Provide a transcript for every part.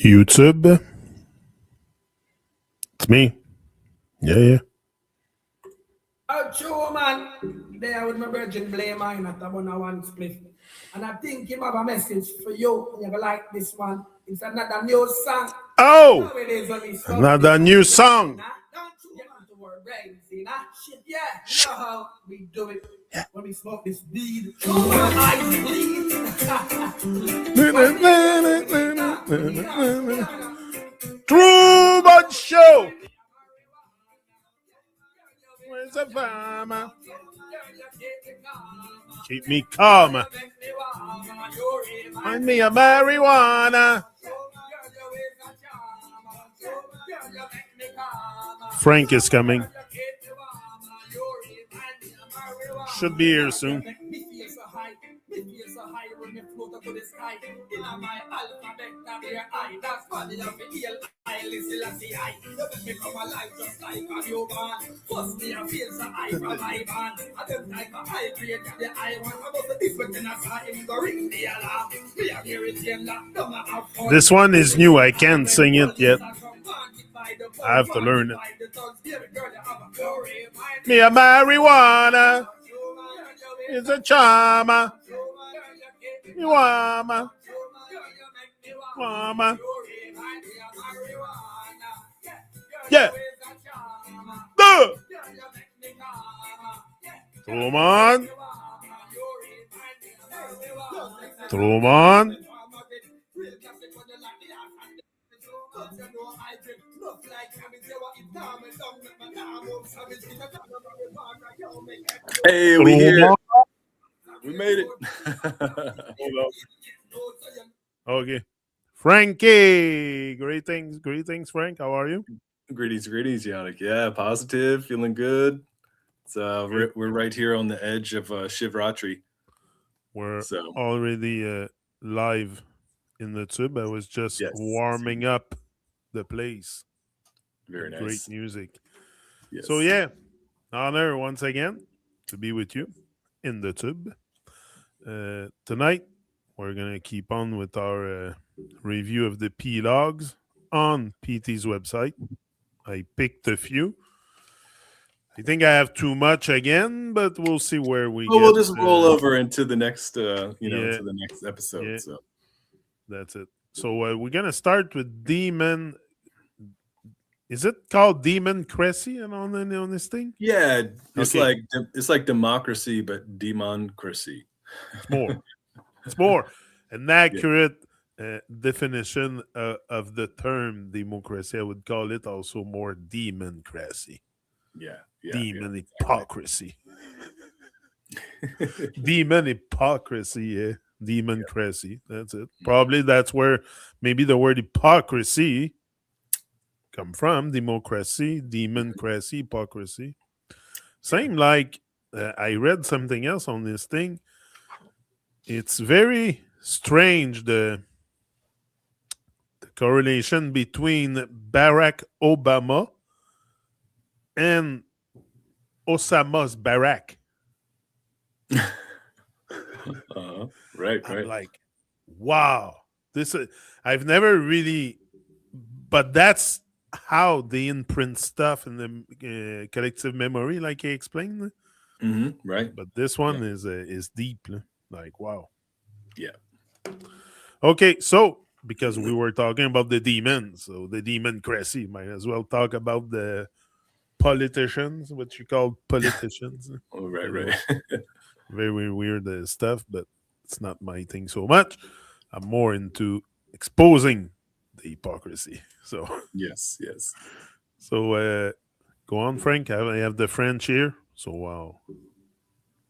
YouTube. It's me. Yeah. Oh, true, man. There with my virgin blame mine at one split. And I think him have a message for you. You're gonna like this one. It's another new song. Oh, another new song. Don't you get into our brains, you know? Yeah, you know how we do it when we smoke this weed. Our eyes bleed. Truman Show. Where's the farmer? Keep me calm. Find me a marijuana. Frank is coming. Should be here soon. This one is new. I can't sing it yet. I have to learn it. Me a marijuana. It's a charmer. You wama. Wama. Yeah. Truman. Truman. Hey, we here. We made it. Okay. Frankie. Greetings, Frank. How are you? Greetings, Yannick. Yeah, positive, feeling good. So we're right here on the edge of Shivratri. We're already live in the tube. I was just warming up the place. Very nice. Great music. Yes. So yeah, honor once again to be with you in the tube. Tonight, we're going to keep on with our review of the Plogs on PT's website. I picked a few. I think I have too much again, but we'll see where we get. We'll just roll over into the next, into the next episode. Yeah. So that's it. So we're going to start with Demon. Is it called Democracy on this thing? Yeah, it's like democracy, but democracy. It's more an accurate definition of the term democracy. I would call it also more democracy. Yeah. Demon hypocrisy. Demon hypocrisy, yeah. Democracy. That's it. Probably that's where maybe the word hypocrisy come from. Democracy, democracy, hypocrisy. Same like I read something else on this thing. It's very strange the correlation between Barack Obama and Osama's Barack. Right. I'm like, wow. I've never really, but that's how they imprint stuff in the collective memory, like I explained. Mm-hmm, right. But this one is deep. Like, wow. Yeah. Okay, so because we were talking about the demons, so the democracy, might as well talk about the politicians, what you call politicians. Oh, right. Very weird stuff, but it's not my thing so much. I'm more into exposing the hypocrisy. So yes. So go on, Frank. I have the French here, so I'll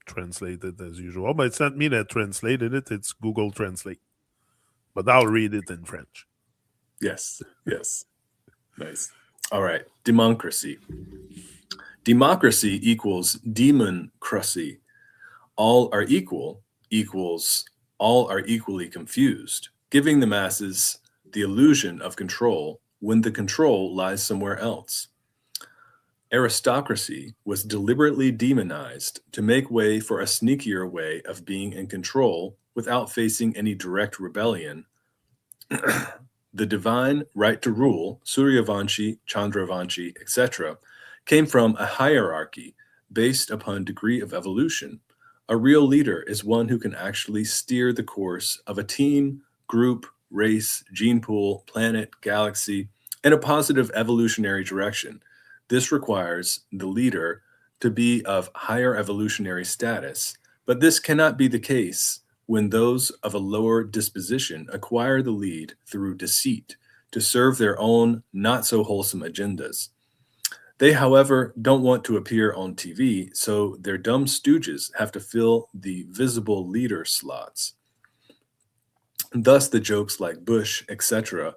translate it as usual. But it's not me that translated it; it's Google Translate. But I'll read it in French. Yes. Nice. All right. Democracy. Democracy equals demon-cracy. All are equal equals all are equally confused, giving the masses the illusion of control when the control lies somewhere else. Aristocracy was deliberately demonized to make way for a sneakier way of being in control without facing any direct rebellion The divine right to rule, Suryavanshi, Chandravanshi, etc., came from a hierarchy based upon degree of evolution. A real leader is one who can actually steer the course of a team, group, race, gene pool, planet, galaxy in a positive evolutionary direction. This requires the leader to be of higher evolutionary status, but this cannot be the case when those of a lower disposition acquire the lead through deceit to serve their own not so wholesome agendas. They, however, don't want to appear on TV, so their dumb stooges have to fill the visible leader slots. Thus, the jokes like Bush, etc.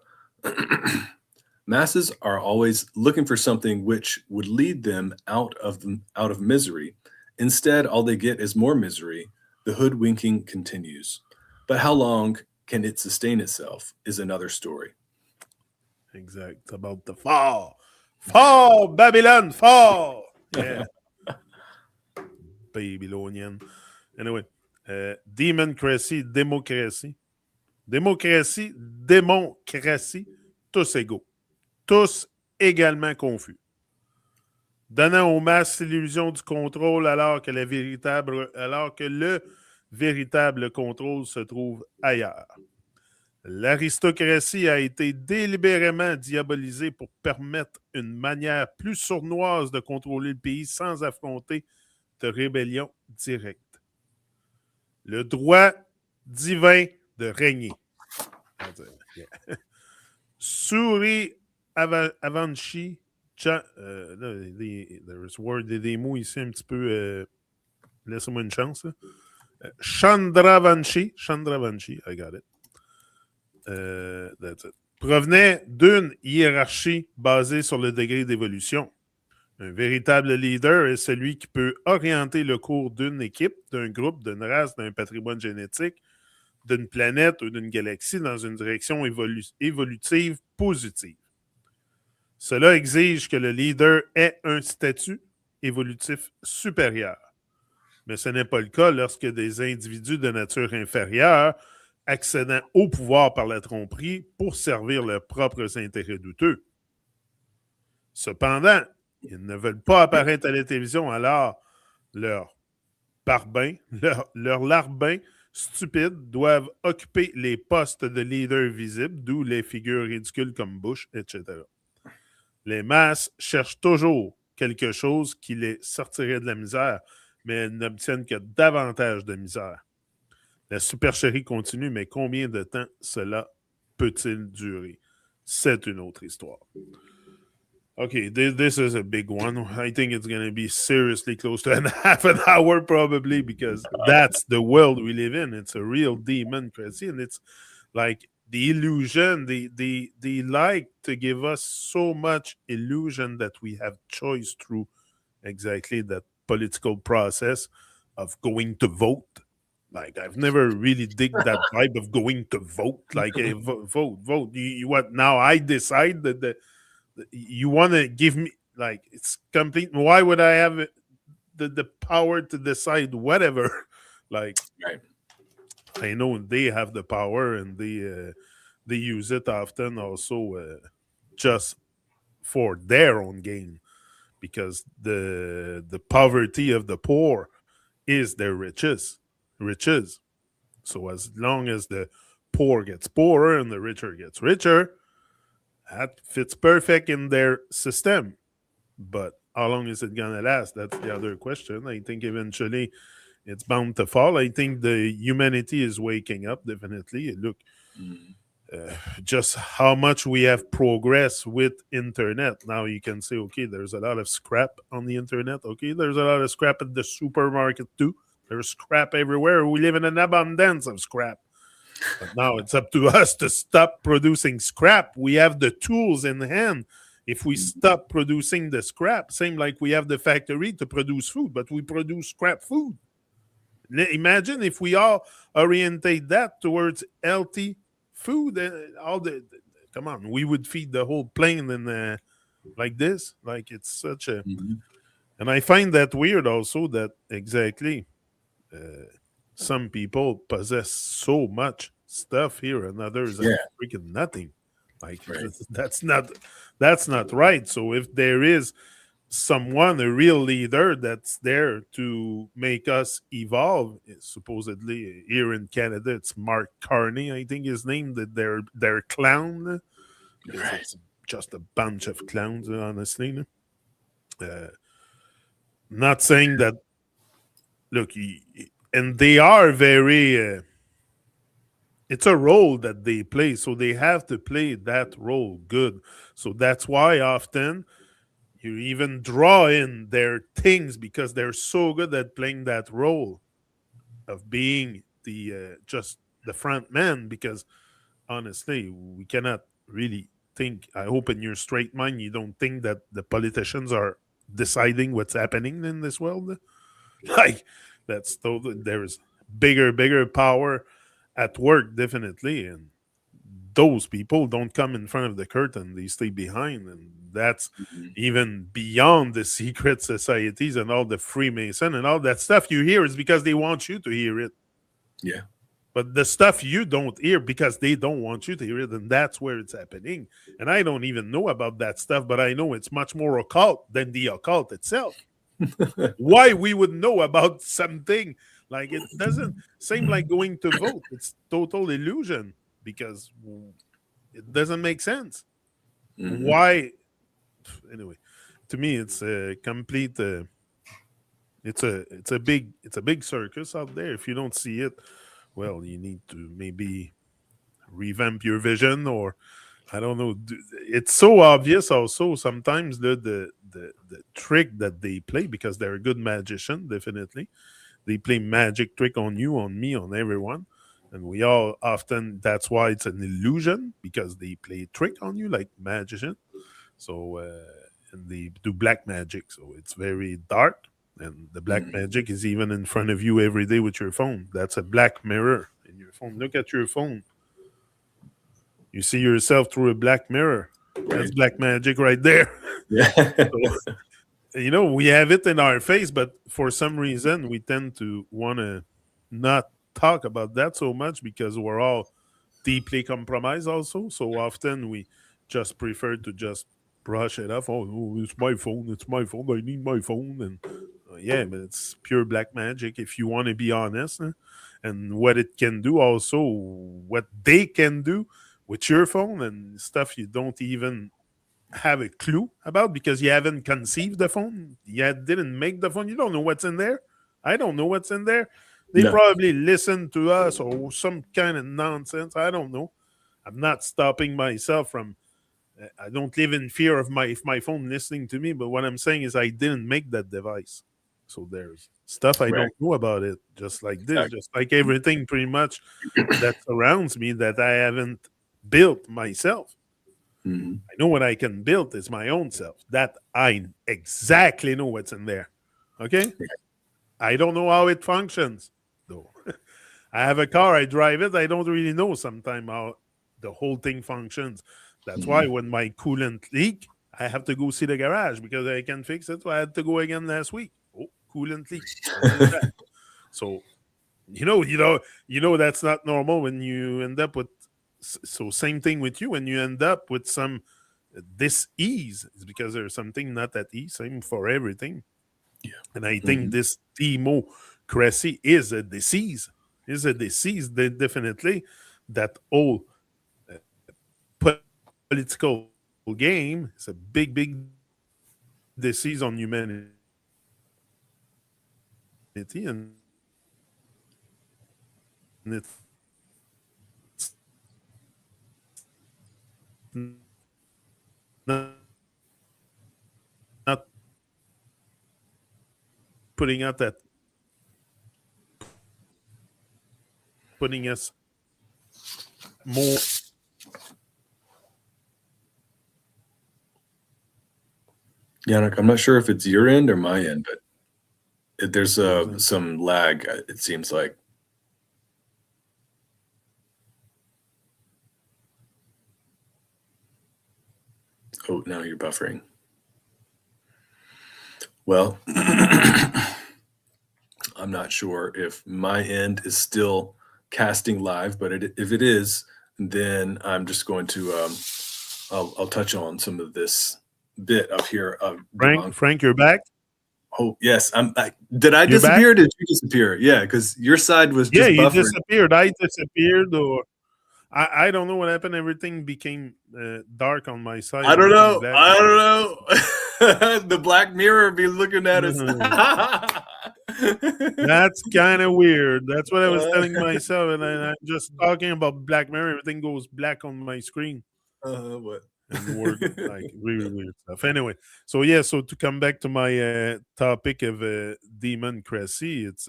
Masses are always looking for something which would lead them out of misery. Instead, all they get is more misery. The hoodwinking continues. But how long can it sustain itself is another story. Exact. About the fall. Fall, Babylon, fall. Yeah. Babylonian. Anyway. Democracy, démocratie. Démocratie, démocratie. Tous égaux. Tous également confus. Donnant aux masses l'illusion du contrôle alors que le véritable contrôle se trouve ailleurs. L'aristocratie a été délibérément diabolisée pour permettre une manière plus sournoise de contrôler le pays sans affronter de rébellion directe. Le droit divin de régner. Suri Avanshi. There's word des mots ici un petit peu. Laissez-moi une chance. Chandravanshi, I got it. That's it. Provenait d'une hiérarchie basée sur le degré d'évolution. Un véritable leader est celui qui peut orienter le cours d'une équipe, d'un groupe, d'une race, d'un patrimoine génétique, d'une planète ou d'une galaxie dans une direction évolutive positive. Cela exige que le leader ait un statut évolutif supérieur. Mais ce n'est pas le cas lorsque des individus de nature inférieure accédant au pouvoir par la tromperie pour servir leurs propres intérêts douteux. Cependant, ils ne veulent pas apparaître à la télévision, alors leurs larbins stupides doivent occuper les postes de leaders visibles, d'où les figures ridicules comme Bush, etc. Les masses cherchent toujours quelque chose qui les sortirait de la misère, mais elles n'obtiennent que davantage de misère. La supercherie continue, mais combien de temps cela peut-il durer? C'est une autre histoire. Okay, this is a big one. I think it's going to be seriously close to half an hour probably because that's the world we live in. It's a real democracy, and it's like the illusion. They like to give us so much illusion that we have choice through exactly that political process of going to vote. Like I've never really dig that vibe of going to vote. Like hey, vote. You what now? I decide that you want to give me like it's complete. Why would I have the power to decide whatever? Like Right. I know they have the power and they use it often also just for their own gain because the poverty of the poor is their riches. So as long as the poor gets poorer and the richer gets richer, that fits perfect in their system. But how long is it going to last? That's the other question. I think eventually it's bound to fall. I think the humanity is waking up, definitely. Look, just how much we have progressed with internet. Now you can say, okay, there's a lot of scrap on the internet. Okay, there's a lot of scrap at the supermarket too. There's scrap everywhere. We live in an abundance of scrap. But now it's up to us to stop producing scrap. We have the tools in hand. If we stop producing the scrap, same like we have the factory to produce food, but we produce scrap food. Imagine if we all orientate that towards healthy food. Come on, we would feed the whole plane and like this. Like it's such a, and I find that weird also that exactly. Some people possess so much stuff here and others have freaking nothing. Like Right. that's not right. So if there is someone, a real leader that's there to make us evolve, supposedly here in Canada, it's Mark Carney, I think his name, that their clown, because Right. it's just a bunch of clowns, honestly. Uh, not saying that, look, and they are very. It's a role that they play, so they have to play that role good. So that's why often you even draw in their things because they're so good at playing that role of being the just the front man. Because honestly, we cannot really think. I hope in your straight mind you don't think that the politicians are deciding what's happening in this world. Like that's totally, there's bigger power at work, definitely, and those people don't come in front of the curtain, they stay behind, and that's Mhm. even beyond the secret societies and all the freemason and all that stuff you hear is because they want you to hear it. Yeah. But the stuff you don't hear because they don't want you to hear it, and that's where it's happening. And I don't even know about that stuff, but I know it's much more occult than the occult itself. Why we would know about something, like it doesn't seem like going to vote, it's total illusion, because it doesn't make sense. Mhm. Why? Anyway, to me it's a complete it's a big circus out there. If you don't see it, well, you need to maybe revamp your vision, or I don't know. It's so obvious also sometimes the trick that they play, because they're a good magician, definitely. They play magic trick on you, on me, on everyone. And we all often, that's why it's an illusion, because they play trick on you like magician. So, and they do black magic. So it's very dark. And the black Mhm. magic is even in front of you every day with your phone. That's a black mirror in your phone. Look at your phone. You see yourself through a black mirror. That's Right. black magic right there. Yeah. So, we have it in our face, but for some reason, we tend to want to not talk about that so much because we're all deeply compromised, also. So often we just prefer to just brush it off. Oh, no, it's my phone. It's my phone. I need my phone. And yeah, but it's pure black magic if you want to be honest. And what it can do, also, what they can do with your phone and stuff you don't even have a clue about because you haven't conceived the phone. You didn't make the phone. You don't know what's in there. I don't know what's in there. They No. probably listen to us or some kind of nonsense. I don't know. I'm not stopping myself from. I don't live in fear of my phone listening to me. But what I'm saying is, I didn't make that device. So there's stuff I Right. don't know about it. Just like this, Exactly. just like everything pretty much that surrounds me that I haven't built myself. Mhm. I know what I can build is my own self. That I exactly know what's in there. Okay? I don't know how it functions, though. I have a car, I drive it. I don't really know sometimes how the whole thing functions. That's why Mhm. when my coolant leak, I have to go see the garage because I can fix it. So I had to go again last week. Oh, coolant leak. What is that? So that's not normal when you end up with. So same thing with you when you end up with some this ease. It's because there's something not at ease. Same for everything. Yeah. And I think Mhm. this democracy is a disease. Is a disease that definitely that whole political game is a big disease on humanity, and putting us more. Yannick, I'm not sure if it's your end or my end, but there's Losing. some lag, it seems like. Oh, now you're buffering. Well, I'm not sure if my end is still casting live, but if it is, then I'm just going to I'll touch on some of this bit up here of Frank, you're back. Oh yes, I'm back. Did I You're back. disappear? Or did you disappear? Yeah, because your side was Yeah, just you buffering. disappeared. I disappeared, or I don't know what happened. Everything became dark on my side. I don't Everything know. black. I don't know. The Black Mirror be looking at us. That's kind of weird. That's what I was telling myself, and I'm just talking about Black Mirror. Everything goes black on my screen, What? and word like really weird stuff. Anyway, so yeah, so to come back to my topic of democracy, it's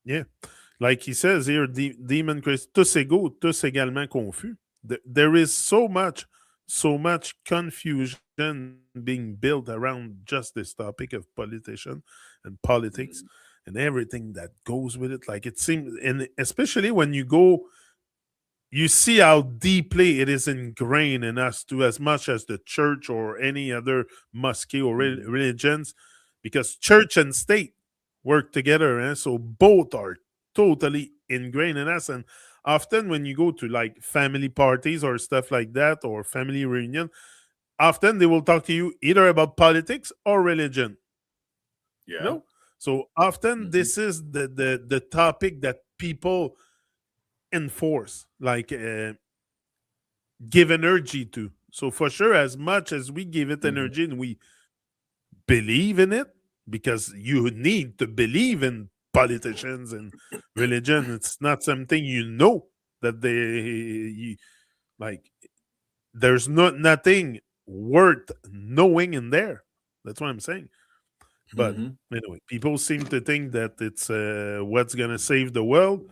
yeah, like he says here, democracy, tous égaux, tous également confus. There is so much confusion being built around just this topic of politician and politics Mhm. and everything that goes with it. Like it seems, and especially when you go, you see how deeply it is ingrained in us to as much as the church or any other mosque or Mhm. religions, because church and state work together, so both are totally ingrained in us. And often when you go to like family parties or stuff like that, or family reunion, often they will talk to you either about politics or religion, you Yeah. know. So often Mhm. this is the topic that people enforce, like give energy to. So for sure, as much as we give it Mhm. energy and we believe in it, because you need to believe in politicians and religion. It's not something that like. There's nothing worth knowing in there. That's what I'm saying. But Mhm. anyway, people seem to think that it's what's gonna save the world.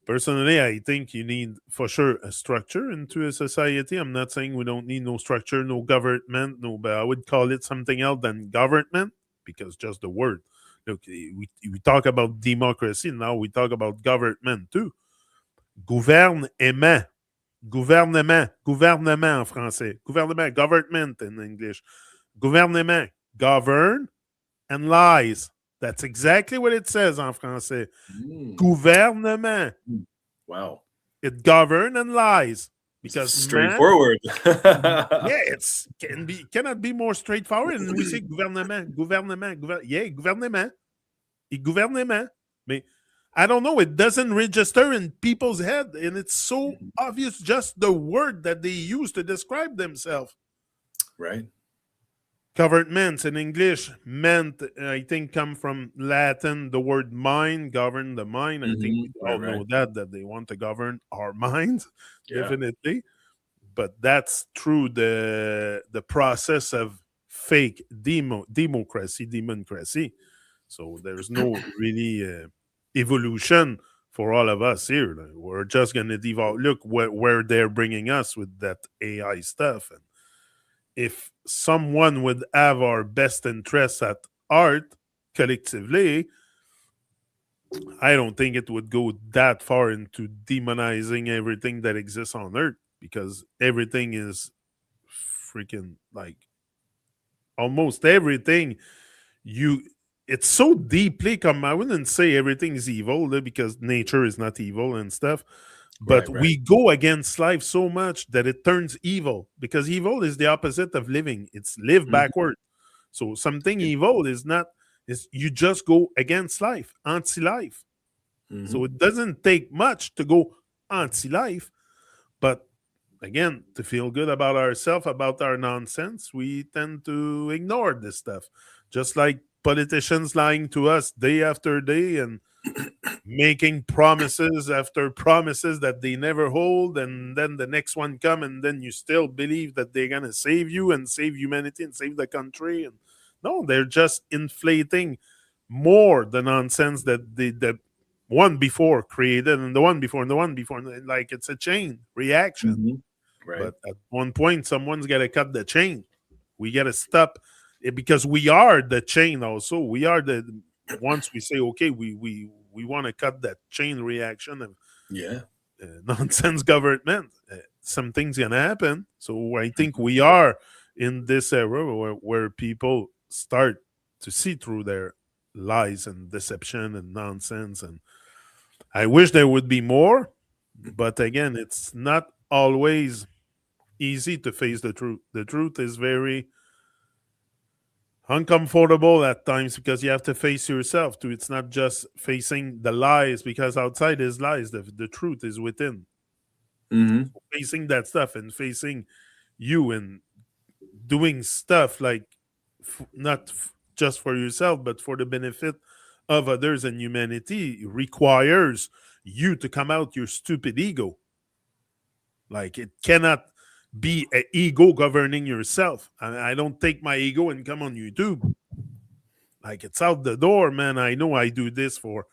Personally, I think you need for sure a structure into a society. I'm not saying we don't need no structure, no government, no, but I would call it something else than government, because just the word. Look, we talk about democracy, now we talk about government too. Gouvernement, gouvernement en français. Gouvernement, government in English. Gouvernement, govern and lies. That's exactly what it says en français. Mm. Gouvernement. Mm. Wow. It govern and lies, because man, Straightforward. yeah, it's cannot be more straightforward. And we say gouvernement, yeah, gouvernement, gouvernement. Mais I don't know. It doesn't register in people's head, and it's so obvious. Just the word that they use to describe themselves. Right. Governments in English meant, I think, come from Latin. The word mind, govern the mind. I think we Right. all Right. know that they want to govern our minds, Yeah. definitely. But that's through the process of fake democracy. So there's no really evolution for all of us here. Like, we're just gonna devolve. Look where they're bringing us with that AI stuff. And if someone would have our best interests at heart collectively, I don't think it would go that far into demonizing everything that exists on Earth, because everything is freaking like almost everything you it's so deeply come. I wouldn't say everything is evil, because nature is not evil and stuff, but Right. Right. we go against life so much that it turns evil, because evil is the opposite of living. It's live Mhm. backward. So something Yeah. evil is not, is you just go against life, anti-life. So Mhm. it doesn't take much to go anti-life. But again, to feel good about ourselves, about our nonsense, we tend to ignore this stuff. Just like politicians lying to us day after day and making promises after promises that they never hold, and then the next one come, and then you still believe that they're gonna save you and save humanity and save the country. And no, they're just inflating more the nonsense that the one before created, and the one before, and the one before. Like it's a chain reaction. Mhm. Right. But at one point, someone's got to cut the chain. We got to stop it, because we are the chain. Also, we are the once we say okay, we want to cut that chain reaction of Yeah. nonsense government. Something's gonna happen. So I think Mhm. we are in this era where people start to see through their lies and deception and nonsense. And I wish there would be more, but again, it's not always easy to face the truth. The truth is very uncomfortable at times because you have to face yourself too. It's not just facing the lies because outside is lies. The truth is within. Mm-hmm. Facing that stuff and facing you and doing stuff like not just for yourself but for the benefit of others and humanity requires you to come out your stupid ego. Like it cannot be an ego governing yourself. I don't take my ego and come on YouTube. Like it's out the door, man. I know I do this for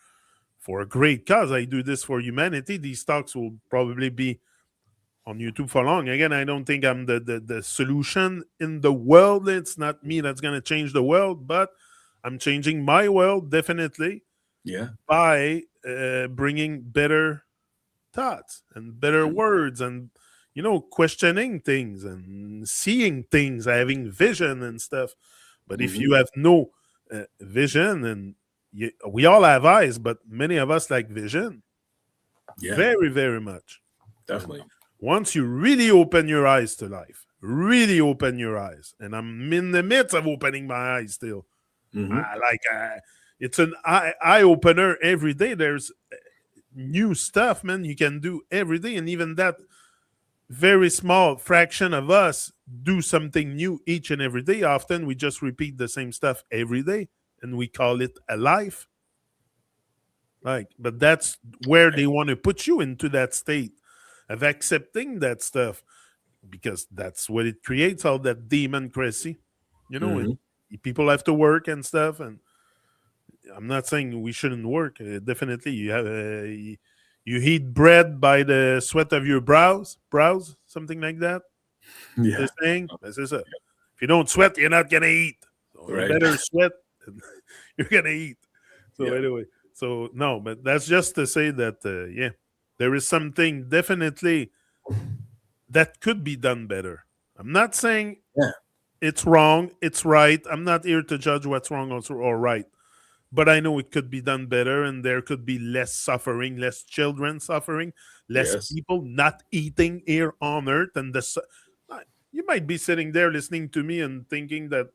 a great cause. I do this for humanity. These talks will probably be on YouTube for long. Again, I don't think I'm the solution in the world. It's not me that's going to change the world, but I'm changing my world definitely Yeah. by bringing better thoughts and better words and, questioning things and seeing things, having vision and stuff. But if Mm-hmm. you have no vision and we all have eyes, but many of us like vision Yeah. very, very much. Definitely. Once you really open your eyes to life, really open your eyes, and I'm in the midst of opening my eyes still. Mm-hmm. It's an eye opener every day. There's new stuff, man, you can do every day, and even that very small fraction of us do something new each and every day. Often we just repeat the same stuff every day, and we call it a life. But that's where they want to put you into that state of accepting that stuff because that's what it creates, all that democracy. Mm-hmm. People have to work and stuff, and I'm not saying we shouldn't work. Definitely, you eat bread by the sweat of your brows, something like that. Yeah. The saying, this is it. If you don't sweat, you're not gonna eat. So you Right. better sweat, and you're gonna eat. So Yeah. anyway, so no, but that's just to say that there is something definitely that could be done better. I'm not saying Yeah. it's wrong, it's right. I'm not here to judge what's wrong or right. But I know it could be done better and there could be less suffering, less children suffering, less Yes. people not eating here on earth. And you might be sitting there listening to me and thinking that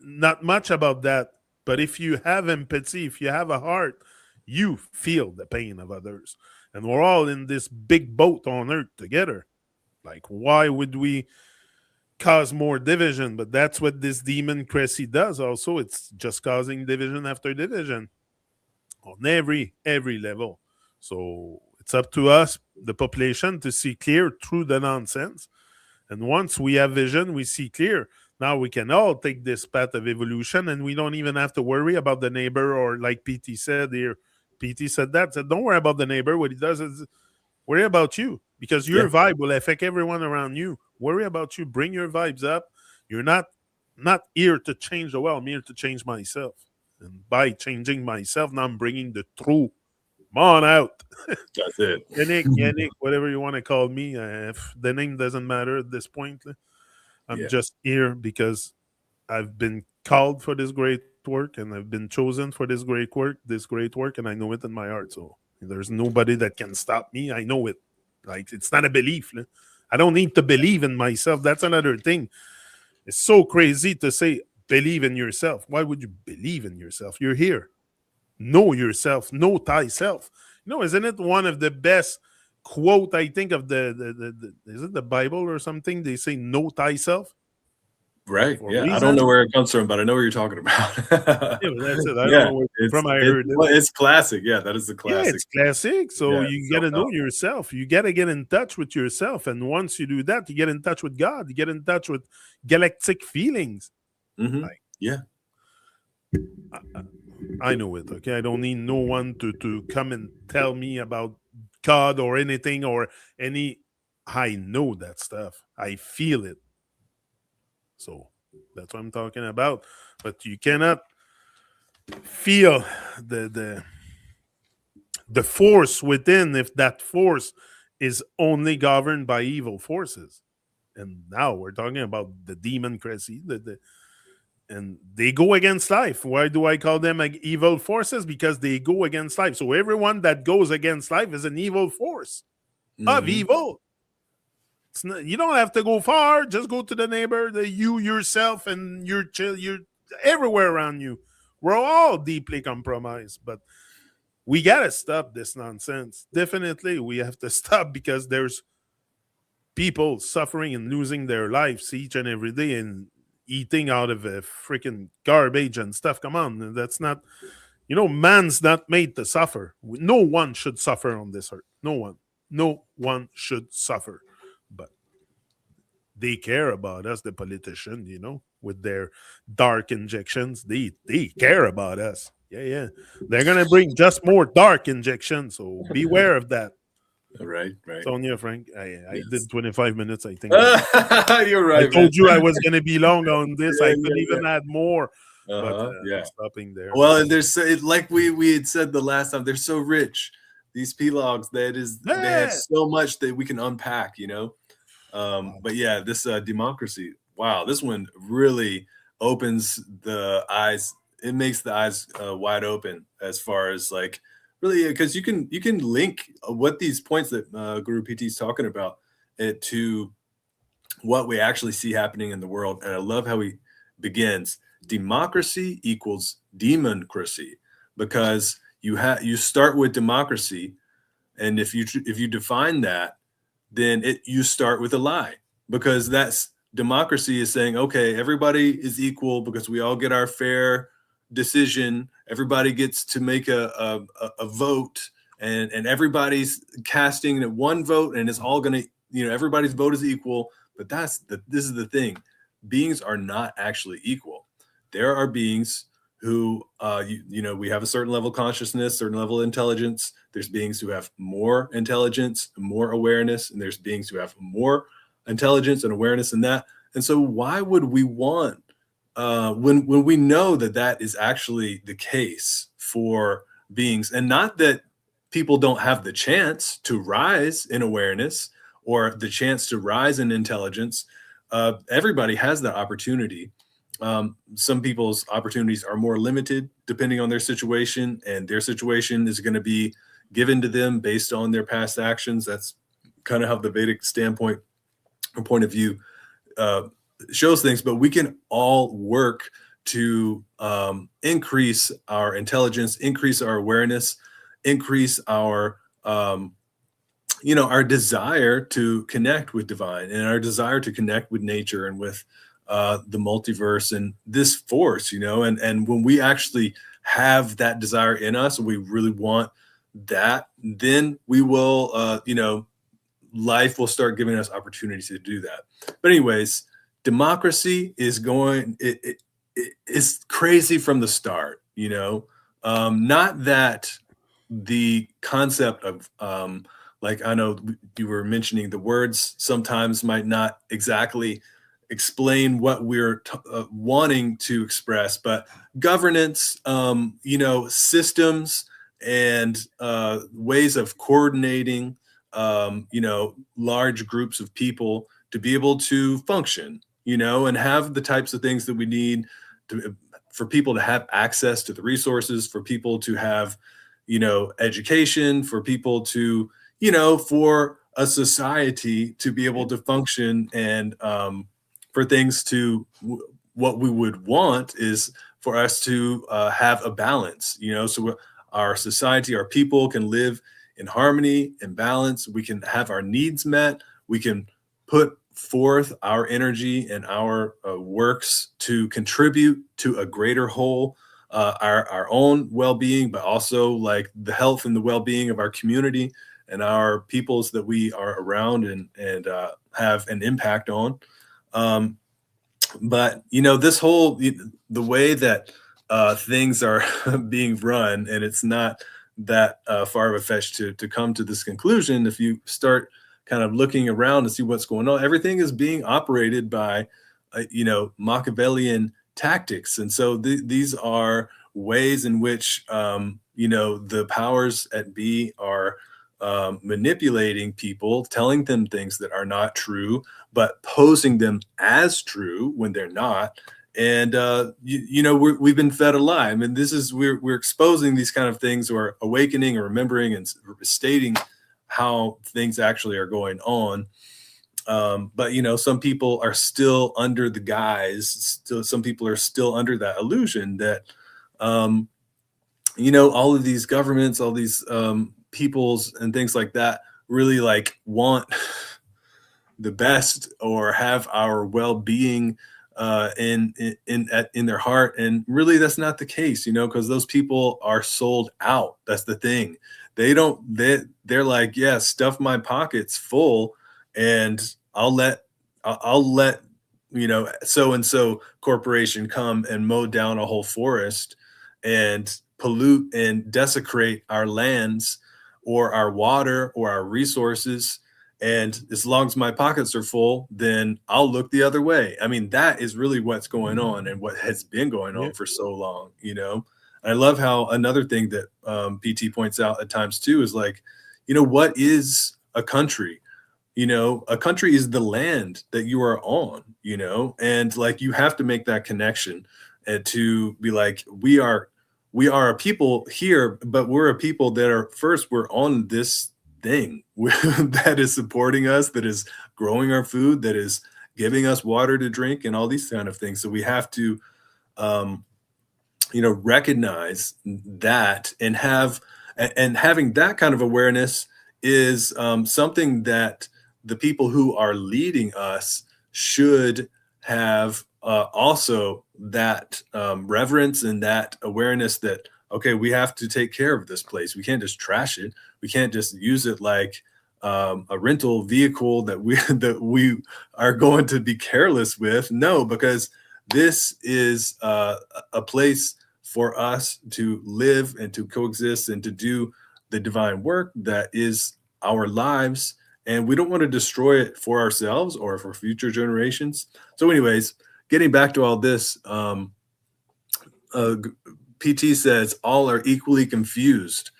not much about that. But if you have empathy, if you have a heart, you feel the pain of others. And we're all in this big boat on earth together. Like, why would we cause more division? But that's what this democracy does also. It's just causing division after division on every level. So it's up to us, the population, to see clear through the nonsense. And once we have vision, we see clear. Now we can all take this path of evolution and we don't even have to worry about the neighbor, or like PT said here. PT said that. Said, don't worry about the neighbor. What he does is worry about you, because your Yeah. vibe will affect everyone around you. Worry about you. Bring your vibes up. You're not here to change the world. I'm here to change myself. And by changing myself, now I'm bringing the truth. Come on out. That's it. Yannick, whatever you want to call me. If the name doesn't matter at this point. I'm Yeah. just here because I've been called for this great work and I've been chosen for this great work, and I know it in my heart. So there's nobody that can stop me. I know it. Like, it's not a belief. I don't need to believe in myself. That's another thing. It's so crazy to say believe in yourself. Why would you believe in yourself? You're here. Know yourself. Know thyself. Isn't it one of the best quote, I think, of the is it the Bible or something? They say know thyself Right. for a Yeah. I reason. don't know where it comes from, but I know what you're talking about. Yeah, but that's it. I Yeah. don't know where it's from. I heard it. It's classic. Yeah. That is the Yeah, classic. it's classic. So Yeah. you got to know yourself. You got to get in touch with yourself. And once you do that, you get in touch with God. You get in touch with galactic feelings. Mm-hmm. Like, Yeah. I know it. Okay. I don't need no one to come and tell me about God or anything or any. I know that stuff. I feel it. So that's what I'm talking about. But you cannot feel the force within if that force is only governed by evil forces. And now we're talking about the democracy, and they go against life. Why do I call them like evil forces? Because they go against life. So everyone that goes against life is an evil force of Mhm. evil. You don't have to go far. Just go to the neighbor, you yourself, and you're everywhere around you. We're all deeply compromised, but we gotta stop this nonsense. Definitely, we have to stop because there's people suffering and losing their lives each and every day and eating out of a freaking garbage and stuff. Come on, that's not. Man's not made to suffer. No one should suffer on this earth. No one. No one should suffer. But they care about us, the politician, with their dark injections. They care about us. Yeah. They're gonna bring just more dark injections, so beware of that. Right. Sonia, Frank, I did 25 minutes, I think. You're right. I told you I was gonna be long on this. I could even add more. But I'm stopping there. Well, and there's like we had said the last time, they're so rich. These Plogs, they have so much that we can unpack, But yeah, this democracy, wow, this one really opens the eyes. It makes the eyes wide open as far as like really, because you can link what these points that Guru PT is talking about to what we actually see happening in the world. And I love how he begins. Democracy equals democracy, because you start with democracy, and if you define that, then you start with a lie, because that's democracy is saying, okay, everybody is equal because we all get our fair decision. Everybody gets to make a vote, and everybody's casting one vote, and it's all going to, everybody's vote is equal. But this is the thing. Beings are not actually equal. There are beings who, we have a certain level of consciousness, certain level of intelligence. There's beings who have more intelligence, more awareness, and there's beings who have more intelligence and awareness than that. And so why would we want, when we know that is actually the case for beings, and not that people don't have the chance to rise in awareness or the chance to rise in intelligence. Everybody has that opportunity. Some people's opportunities are more limited depending on their situation, and their situation is going to be given to them based on their past actions. That's kind of how the Vedic standpoint or point of view shows things. But we can all work to increase our intelligence, increase our awareness, increase our our desire to connect with divine, and our desire to connect with nature and with the multiverse and this force, and when we actually have that desire in us and we really want that, then we will, life will start giving us opportunities to do that. But anyways, democracy is it's crazy from the start, not that the concept of, like, I know you were mentioning the words sometimes might not exactly explain what we're wanting to express, but governance, systems and ways of coordinating, large groups of people to be able to function, and have the types of things that we need for people to have access to the resources, for people to have, education, for people to, for a society to be able to function, and for things to, what we would want is for us to have a balance, so our society, our people can live in harmony and balance. We can have our needs met. We can put forth our energy and our works to contribute to a greater whole, our own well-being, but also like the health and the well-being of our community and our peoples that we are around and have an impact on. But this whole, the way that things are being run, and it's not that far of a fetch to come to this conclusion. If you start kind of looking around to see what's going on, everything is being operated by Machiavellian tactics. And so these are ways in which the powers at be are manipulating people, telling them things that are not true, but posing them as true when they're not. And we've been fed a lie. I mean, we're exposing these kind of things, or awakening or remembering and stating how things actually are going on. But some people are still under the guise. Some people are still under that illusion that all of these governments, all these peoples and things like that really like want the best or have our well-being in their heart, and really that's not the case, because those people are sold out. That's the thing. They're like, yeah, stuff my pockets full, and I'll let so and so corporation come and mow down a whole forest and pollute and desecrate our lands or our water or our resources. And as long as my pockets are full, then I'll look the other way. I mean, that is really what's going on and what has been going on for so long, I love how another thing that PT points out at times too is like, what is a country? A country is the land that you are on, and like you have to make that connection and to be like, we are a people here, but we're a people that we're on this thing that is supporting us, that is growing our food, that is giving us water to drink and all these kind of things. So we have to recognize that and having that kind of awareness is something that the people who are leading us should have also that reverence and that awareness that, okay, we have to take care of this place. We can't just trash it. We can't just use it like a rental vehicle that we are going to be careless with. No, because this is a place for us to live and to coexist and to do the divine work that is our lives. And we don't want to destroy it for ourselves or for future generations. So anyways, getting back to all this, PT says all are equally confused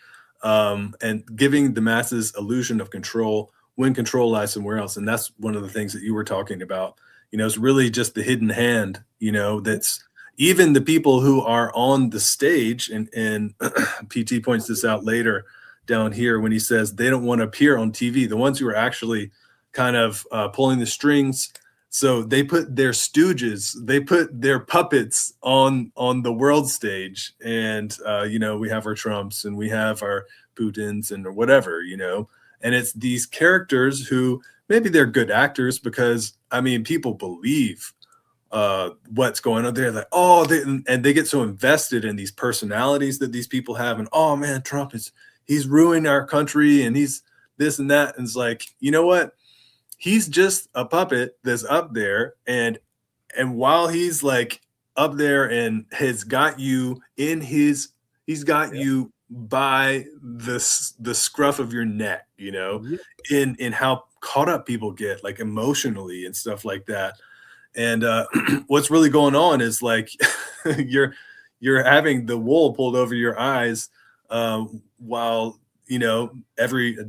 and giving the masses illusion of control when control lies somewhere else. And that's one of the things that you were talking about. It's really just the hidden hand, that's even the people who are on the stage. And PT points this out later down here when he says they don't want to appear on TV, the ones who are actually kind of pulling the strings. So they put their stooges, they put their puppets on the world stage. And, we have our Trumps and we have our Putins and whatever, and it's these characters who maybe they're good actors because, people believe what's going on there. Like, and they get so invested in these personalities that these people have. And, oh man, Trump he's ruining our country and he's this and that. And it's like, you know what? He's just a puppet that's up there. And while he's like up there and has got you he's got you by the scruff of your neck, in how caught up people get like emotionally and stuff like that. And what's really going on is like you're having the wool pulled over your eyes while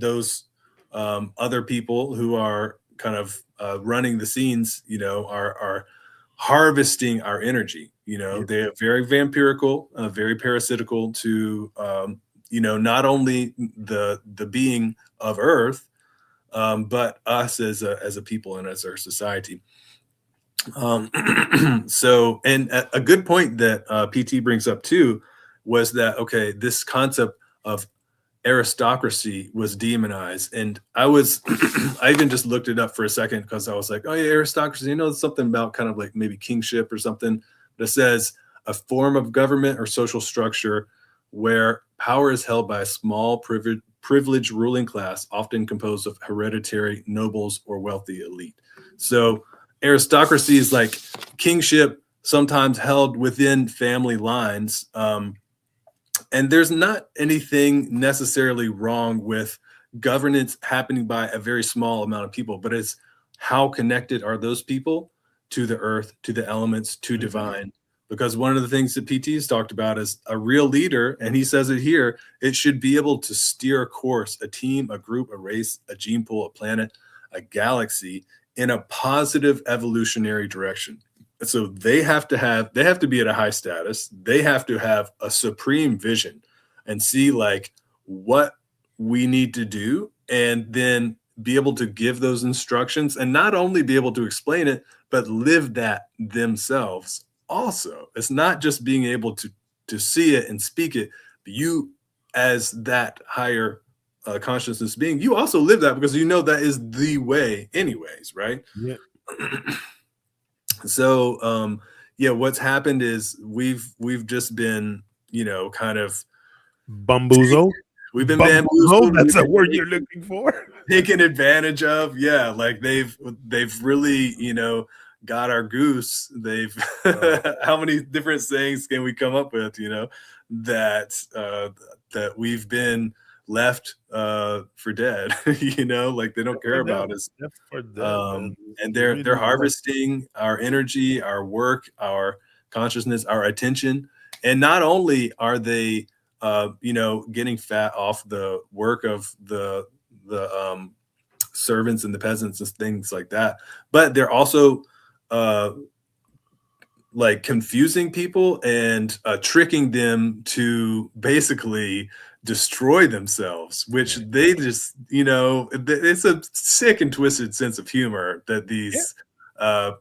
those other people who are kind of running the scenes are harvesting our energy. They are very vampirical, very parasitical to not only the being of Earth, but us as a people and as our society. So, and a good point that PT brings up too was that, okay, this concept of aristocracy was demonized. And I even just looked it up for a second because I was like, oh yeah, aristocracy, something about kind of like maybe kingship or something that says a form of government or social structure where power is held by a small privileged ruling class, often composed of hereditary nobles or wealthy elite. So aristocracy is like kingship, sometimes held within family lines. And there's not anything necessarily wrong with governance happening by a very small amount of people, but it's how connected are those people to the earth, to the elements, to divine. Because one of the things that PT has talked about is a real leader, and he says it here, it should be able to steer a course, a team, a group, a race, a gene pool, a planet, a galaxy in a positive evolutionary direction. So they have to be at a high status. They have to have a supreme vision and see like what we need to do. And then be able to give those instructions and not only be able to explain it, but live that themselves also. It's not just being able to see it and speak it, but you as that higher consciousness being, you also live that because you know that is the way anyways, right? Yeah. So yeah, what's happened is we've just been, kind of Bamboozle. we've been Bamboozle. bamboozled. That's a word you're looking for. Taken advantage of. Yeah, like they've really, got our goose. They've how many different sayings can we come up with, that we've been left for dead, like they don't care about us. Left for dead. And they're harvesting our energy, our work, our consciousness, our attention. And not only are they getting fat off the work of the servants and the peasants and things like that, but they're also like confusing people and tricking them to basically destroy themselves, which they just, it's a sick and twisted sense of humor that these that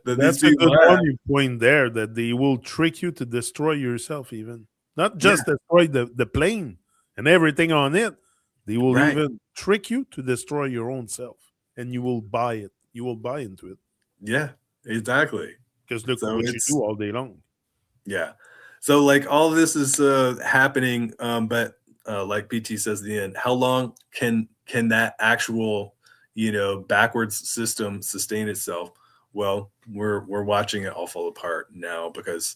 that's these a good people one you point there, that they will trick you to destroy yourself, even not just destroy the plane and everything on it. They will even trick you to destroy your own self, and you will buy it. You will buy into it. Yeah, exactly. Because look what you do all day long. Yeah. So like all this is happening, but like PT says at the end, how long can that actual backwards system sustain itself? Well, we're watching it all fall apart now, because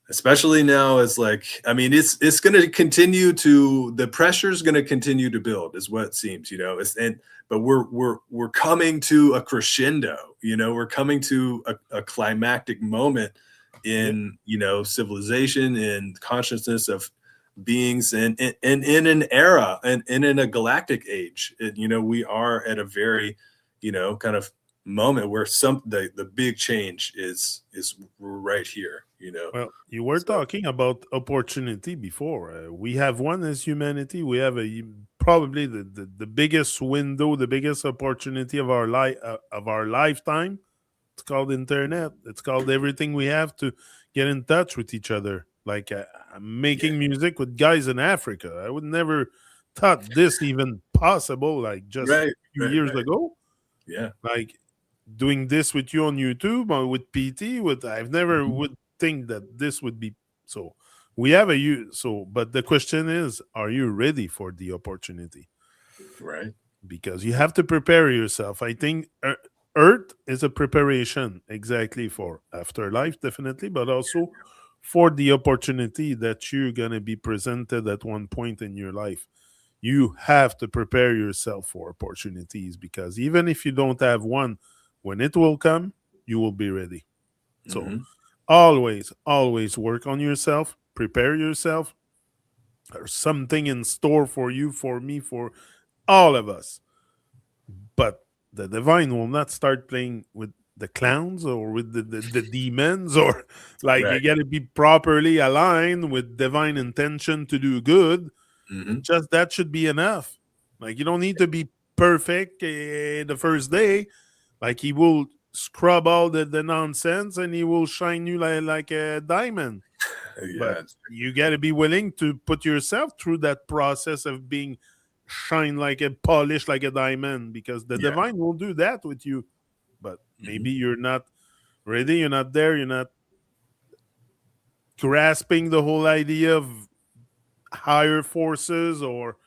especially now it's like, I mean, it's going to continue to, the pressure is going to continue to build, is what it seems, but we're coming to a crescendo, we're coming to a climactic moment in, civilization and consciousness of beings, and in an era and in a galactic age. We are at a very, kind of moment where the big change is right here. Well, you were talking about opportunity before. We have one as humanity. We have probably the biggest window, the biggest opportunity of our lifetime. It's called internet. It's called everything we have to get in touch with each other. Like I'm making music with guys in Africa. I would never thought this even possible. Like just a few years ago. Yeah. Like doing this with you on YouTube or with PT. I've never would think that this would be so. We have but the question is, are you ready for the opportunity? Right. Because you have to prepare yourself. I think Earth is a preparation exactly for afterlife, definitely, but also for the opportunity that you're going to be presented at one point in your life. You have to prepare yourself for opportunities, because even if you don't have one, when it will come, you will be ready. So always work on yourself, prepare yourself. There's something in store for you, for me, for all of us. But the divine will not start playing with the clowns or with the demons, or like you got to be properly aligned with divine intention to do good. Just that should be enough. Like you don't need to be perfect the first day. Like he will scrub all the nonsense and he will shine you like a diamond. But you got to be willing to put yourself through that process of being shine like a polish like a diamond, because the divine will do that with you. But maybe you're not ready, you're not there, you're not grasping the whole idea of higher forces. Or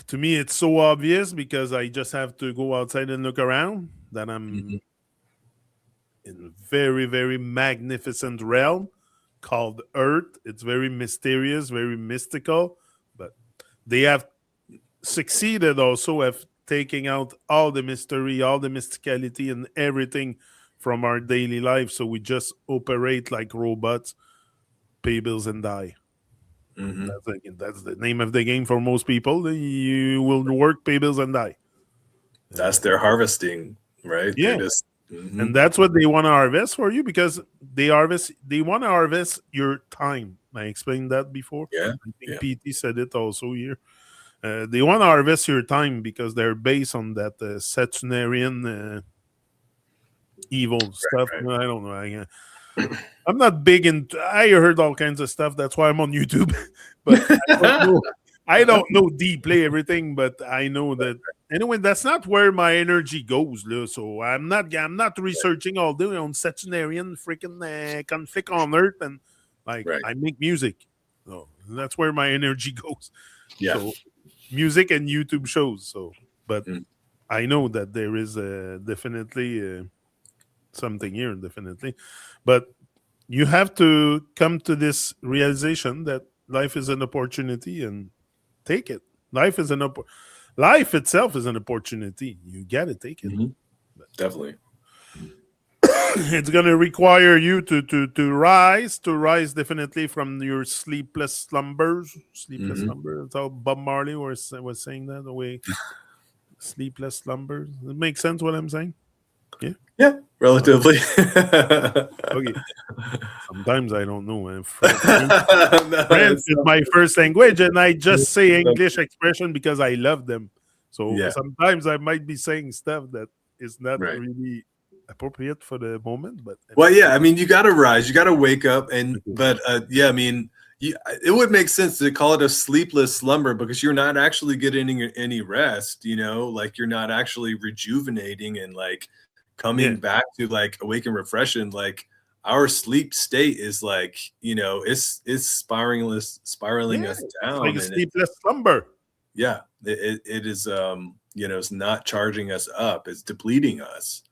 to me it's so obvious, because I just have to go outside and look around, that I'm in a very, very magnificent realm called Earth. It's very mysterious, very mystical, but they have succeeded also at taking out all the mystery, all the mysticality, and everything from our daily life. So we just operate like robots, pay bills and die. That's the name of the game for most people. You will work, pay bills, and die. That's their harvesting, right? Yeah. And that's what they want to harvest for you, because they want to harvest your time. I explained that before. Yeah. I think PT said it also here. They want to harvest your time because they're based on that Saturnarian evil stuff. right. I don't know. I'm not big into. I heard all kinds of stuff. That's why I'm on YouTube. But I don't know. I don't know deeply everything, but I know that anyway. That's not where my energy goes, Lou. So I'm not. I'm not researching all day on Saturnarian freaking conflict on Earth, and like Right. I make music. So that's where my energy goes. Yeah. So music and YouTube shows. So, but Mm. I know that there is definitely something here, definitely, but you have to come to this realization that life is an opportunity and take it. Life is life itself is an opportunity. You gotta take it. Mhm. Definitely. It's gonna require you to rise definitely from your sleepless slumbers. Sleepless Hmm. slumber. That's how Bob Marley was saying that the way sleepless slumbers. It makes sense what I'm saying. Yeah. Yeah, relatively. Okay. Sometimes I don't know. No, French it's is not- my first language, and I just say English expression because I love them. So Yeah, sometimes I might be saying stuff that is not right. really appropriate for the moment, but Well, yeah, I mean, you got to rise, you got to wake up, and okay. but yeah, I mean, it would make sense to call it a sleepless slumber because you're not actually getting any rest. Like you're not actually rejuvenating and like Yeah, coming back to like awake and refreshing. Like our sleep state is like it's spiraling yeah, us it's like down, a and sleepless slumber. yeah, it is it's not charging us up, it's depleting us.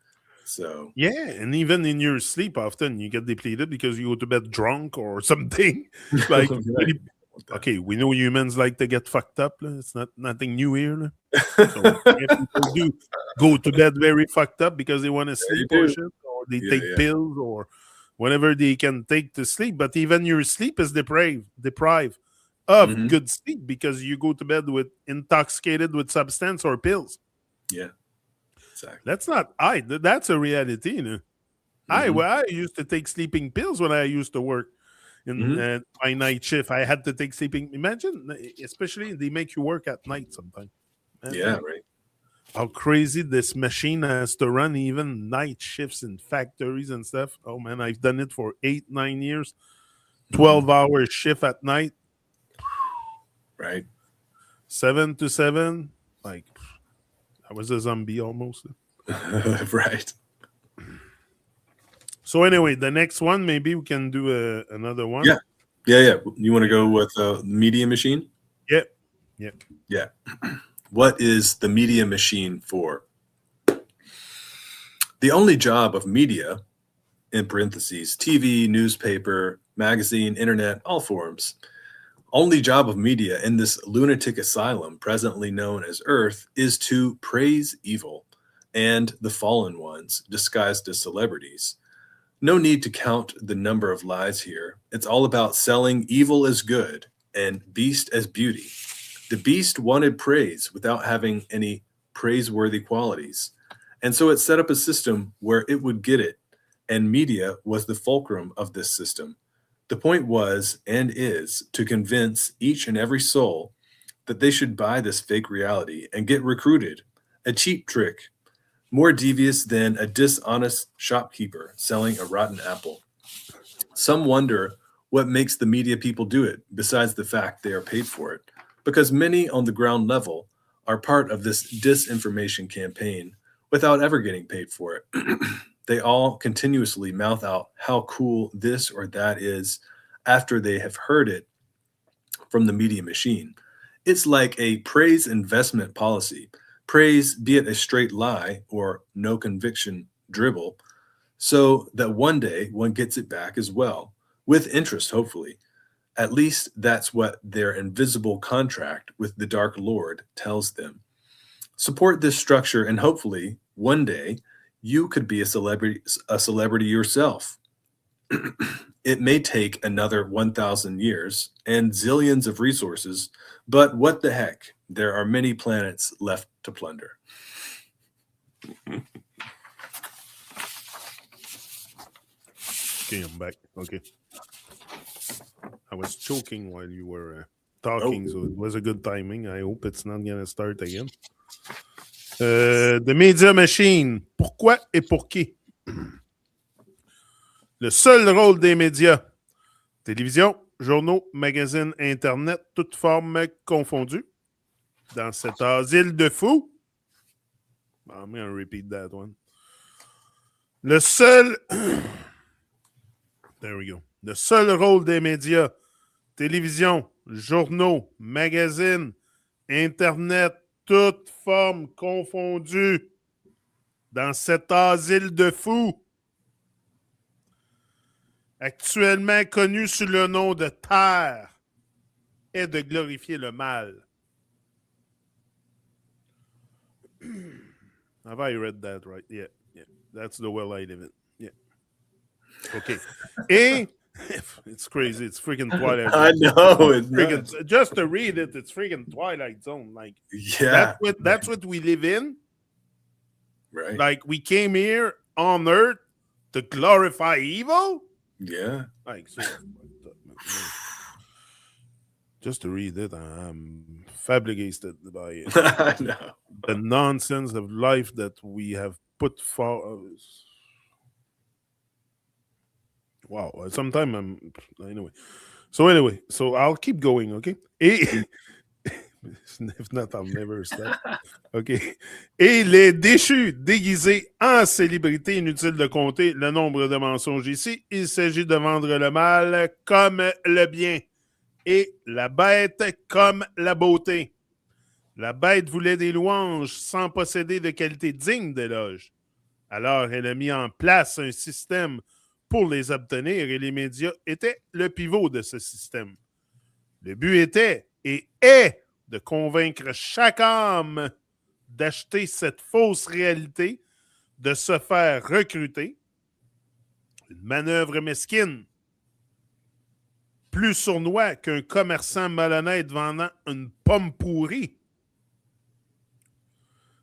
So Yeah, and even in your sleep, often you get depleted because you go to bed drunk or something. Like, right. okay, we know humans like to get fucked up. It's not nothing new here. So if people do go to bed very fucked up because they want to Yeah, you sleep or do. shit, or they Yeah, take yeah. pills or whatever they can take to sleep. But even your sleep is deprived of Hmm. good sleep because you go to bed with intoxicated with substance or pills. Yeah, exactly. That's not that's a reality. Hmm. I used to take sleeping pills when I used to work in Hmm. my night shift. I had to take sleeping. Imagine, especially they make you work at night sometimes. Yeah, Imagine right. how crazy this machine has to run even night shifts in factories and stuff. Oh man, I've done it for 8, 9 years, Hmm. 12 hour shift at night, Right. 7 to 7. Like I was a zombie almost. Right. So anyway, the next one maybe we can do another one. Yeah. Yeah, yeah. You want to go with media machine? Yep. Yep. Yeah. What is the media machine for? The only job of media, in parentheses, TV, newspaper, magazine, internet, all forms. Only job of media in this lunatic asylum, presently known as Earth, is to praise evil and the fallen ones disguised as celebrities. No need to count the number of lies here. It's all about selling evil as good and beast as beauty. The beast wanted praise without having any praiseworthy qualities. And so it set up a system where it would get it, and media was the fulcrum of this system. The point was and is to convince each and every soul that they should buy this fake reality and get recruited. A cheap trick, more devious than a dishonest shopkeeper selling a rotten apple. Some wonder what makes the media people do it, besides the fact they are paid for it, because many on the ground level are part of this disinformation campaign without ever getting paid for it. They all continuously mouth out how cool this or that is after they have heard it from the media machine. It's like a praise investment policy. Praise, be it a straight lie or no conviction dribble, so that one day one gets it back as well, with interest, hopefully. At least that's what their invisible contract with the Dark Lord tells them. Support this structure, and hopefully, one day, you could be a celebrity yourself. It may take another 1,000 years and zillions of resources, but what the heck? There are many planets left to plunder. Okay, I'm back. Okay. I was choking while you were talking, so it was a good timing. I hope it's not going to start again. The Media Machine. Pourquoi et pour qui? Le seul rôle des médias. Télévision, journaux, magazines, Internet, toutes formes confondues. Dans cet asile de fous. I'm going to repeat that one. Le seul... There we go. Le seul rôle des médias, télévision, journaux, magazines, Internet, toutes formes confondues, dans cet asile de fous, actuellement connu sous le nom de Terre, est de glorifier le mal. Have I read that right? Yeah. That's the world I live in. Yeah. Okay. Et it's crazy. It's freaking Twilight Zone. I know. It's freaking, just to read it, it's freaking Twilight Zone. Like, yeah, that's what we live in. right. Like, we came here on Earth to glorify evil. Yeah. Like, so, just to read it, I'm flabbergasted by it. I know. The nonsense of life that we have put forward. Wow. Sometimes I'm... Anyway, so I'll keep going, okay? Et... If not, I'll never stop. OK. Et les déchus déguisés en célébrités, inutile de compter le nombre de mensonges ici. Il s'agit de vendre le mal comme le bien et la bête comme la beauté. La bête voulait des louanges sans posséder de qualité digne d'éloge. Alors, elle a mis en place un système pour les obtenir et les médias étaient le pivot de ce système. Le but était et est de convaincre chaque âme d'acheter cette fausse réalité, de se faire recruter. Une manœuvre mesquine, plus sournois qu'un commerçant malhonnête vendant une pomme pourrie.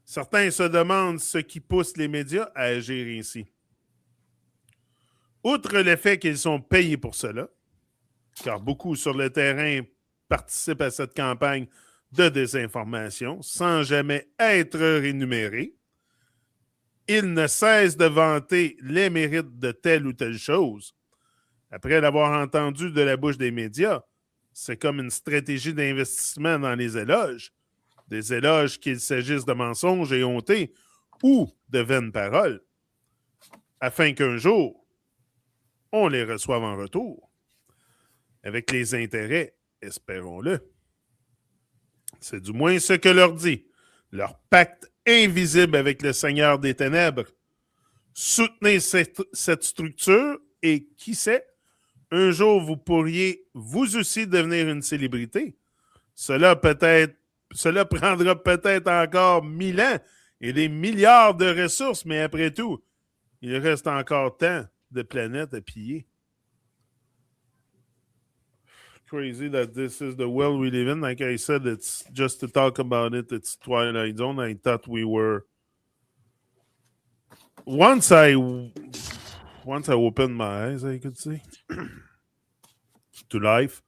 Certains se demandent ce qui pousse les médias à agir ainsi. Outre le fait qu'ils sont payés pour cela, car beaucoup sur le terrain participent à cette campagne de désinformation sans jamais être rémunérés, ils ne cessent de vanter les mérites de telle ou telle chose. Après l'avoir entendu de la bouche des médias, c'est comme une stratégie d'investissement dans les éloges. Des éloges qu'il s'agisse de mensonges et hontés ou de vaines paroles, afin qu'un jour, on les reçoive en retour. Avec les intérêts, espérons-le. C'est du moins ce que leur dit leur pacte invisible avec le Seigneur des Ténèbres. Soutenez cette structure et qui sait, un jour vous pourriez vous aussi devenir une célébrité. Cela prendra peut-être encore 1000 ans et des milliards de ressources, mais après tout, il reste encore tant de planètes à piller. Crazy that this is the world we live in. Like I said, it's just to talk about it. It's Twilight Zone. I thought we were... Once I opened my eyes, I could see, to life.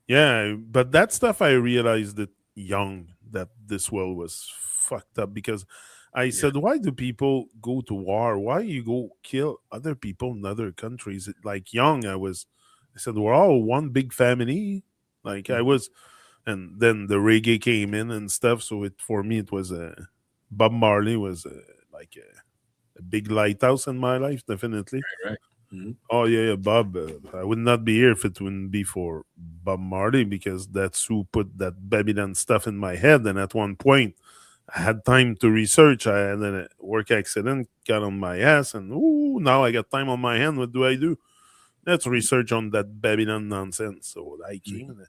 Yeah, but that stuff I realized it young, that this world was fucked up because I said, why do people go to war? Why you go kill other people in other countries? Like young, I said, we're all one big family. Like I was, and then the reggae came in and stuff. So for me, it was Bob Marley was like a big lighthouse in my life, definitely. Right. Mm-hmm. Oh yeah, Bob. I would not be here if it wouldn't be for Bob Marley because that's who put that Babylon stuff in my head. And at one point, I had time to research. I had a work accident, got on my ass, and now I got time on my hand. What do I do? Let's research on that Babylon nonsense. So I came. Mm-hmm.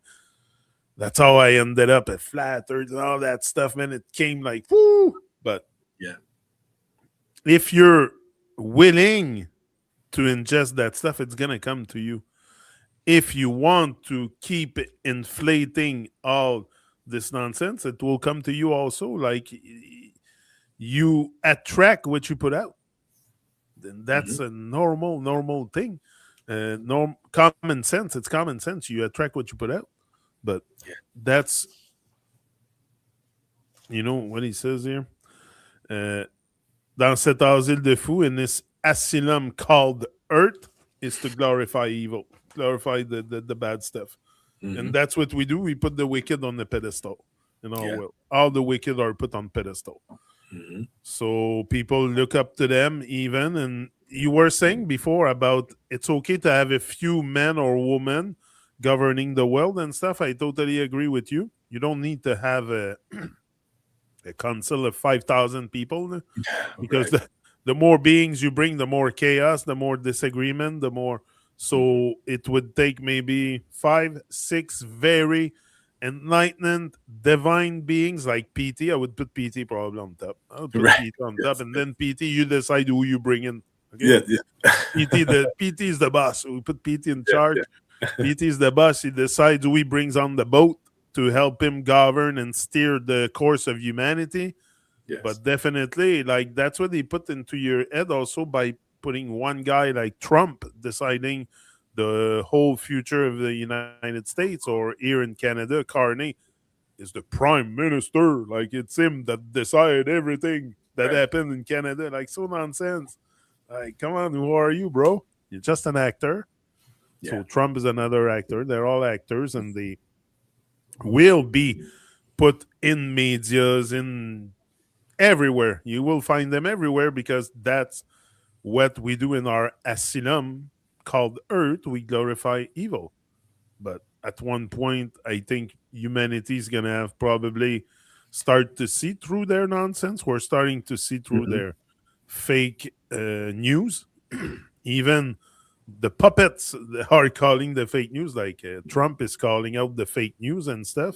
That's how I ended up at Flat Earth and all that stuff, man. It came like, whoo. But yeah, if you're willing to ingest that stuff, it's going to come to you. If you want to keep inflating all this nonsense, it will come to you also. Like you attract what you put out. Then that's a normal thing. Common sense. It's common sense. You attract what you put out. But that's, you know what he says here? Uh, Dans cet asile de fou, in this asylum called Earth, is to glorify evil, glorify the bad stuff. And Mhm. that's what we do. We put the wicked on the pedestal in our Yeah. world. All the wicked are put on pedestal. Mhm. So people look up to them even. And you were saying before about it's okay to have a few men or women governing the world and stuff. I totally agree with you. You don't need to have a council of 5,000 people, because Right. the more beings you bring, the more chaos, the more disagreement, the more. Mhm. So it would take maybe 5, 6 very enlightened divine beings like PT. I would put PT probably on top. I would put Right. PT on top, Yes. and then PT, you decide who you bring in. Okay, Yeah. Yeah. PT is the boss. We put PT in Yeah. charge. Yeah. PT is the boss. He decides who he brings on the boat to help him govern and steer the course of humanity. Yes. But definitely, like, that's what they put into your head also by putting one guy like Trump deciding the whole future of the United States, or here in Canada, Carney is the prime minister. Like, it's him that decide everything that Right. happened in Canada. Like, so nonsense. Like, come on, who are you, bro? You're just an actor. Yeah. So Trump is another actor. They're all actors, and they will be put in medias, in everywhere. You will find them everywhere because that's what we do in our asylum called Earth. We glorify evil. But at one point, I think humanity is going to have probably start to see through their nonsense. We're starting to see through Mhm. their fake news. Even the puppets are calling the fake news, like Trump is calling out the fake news and stuff.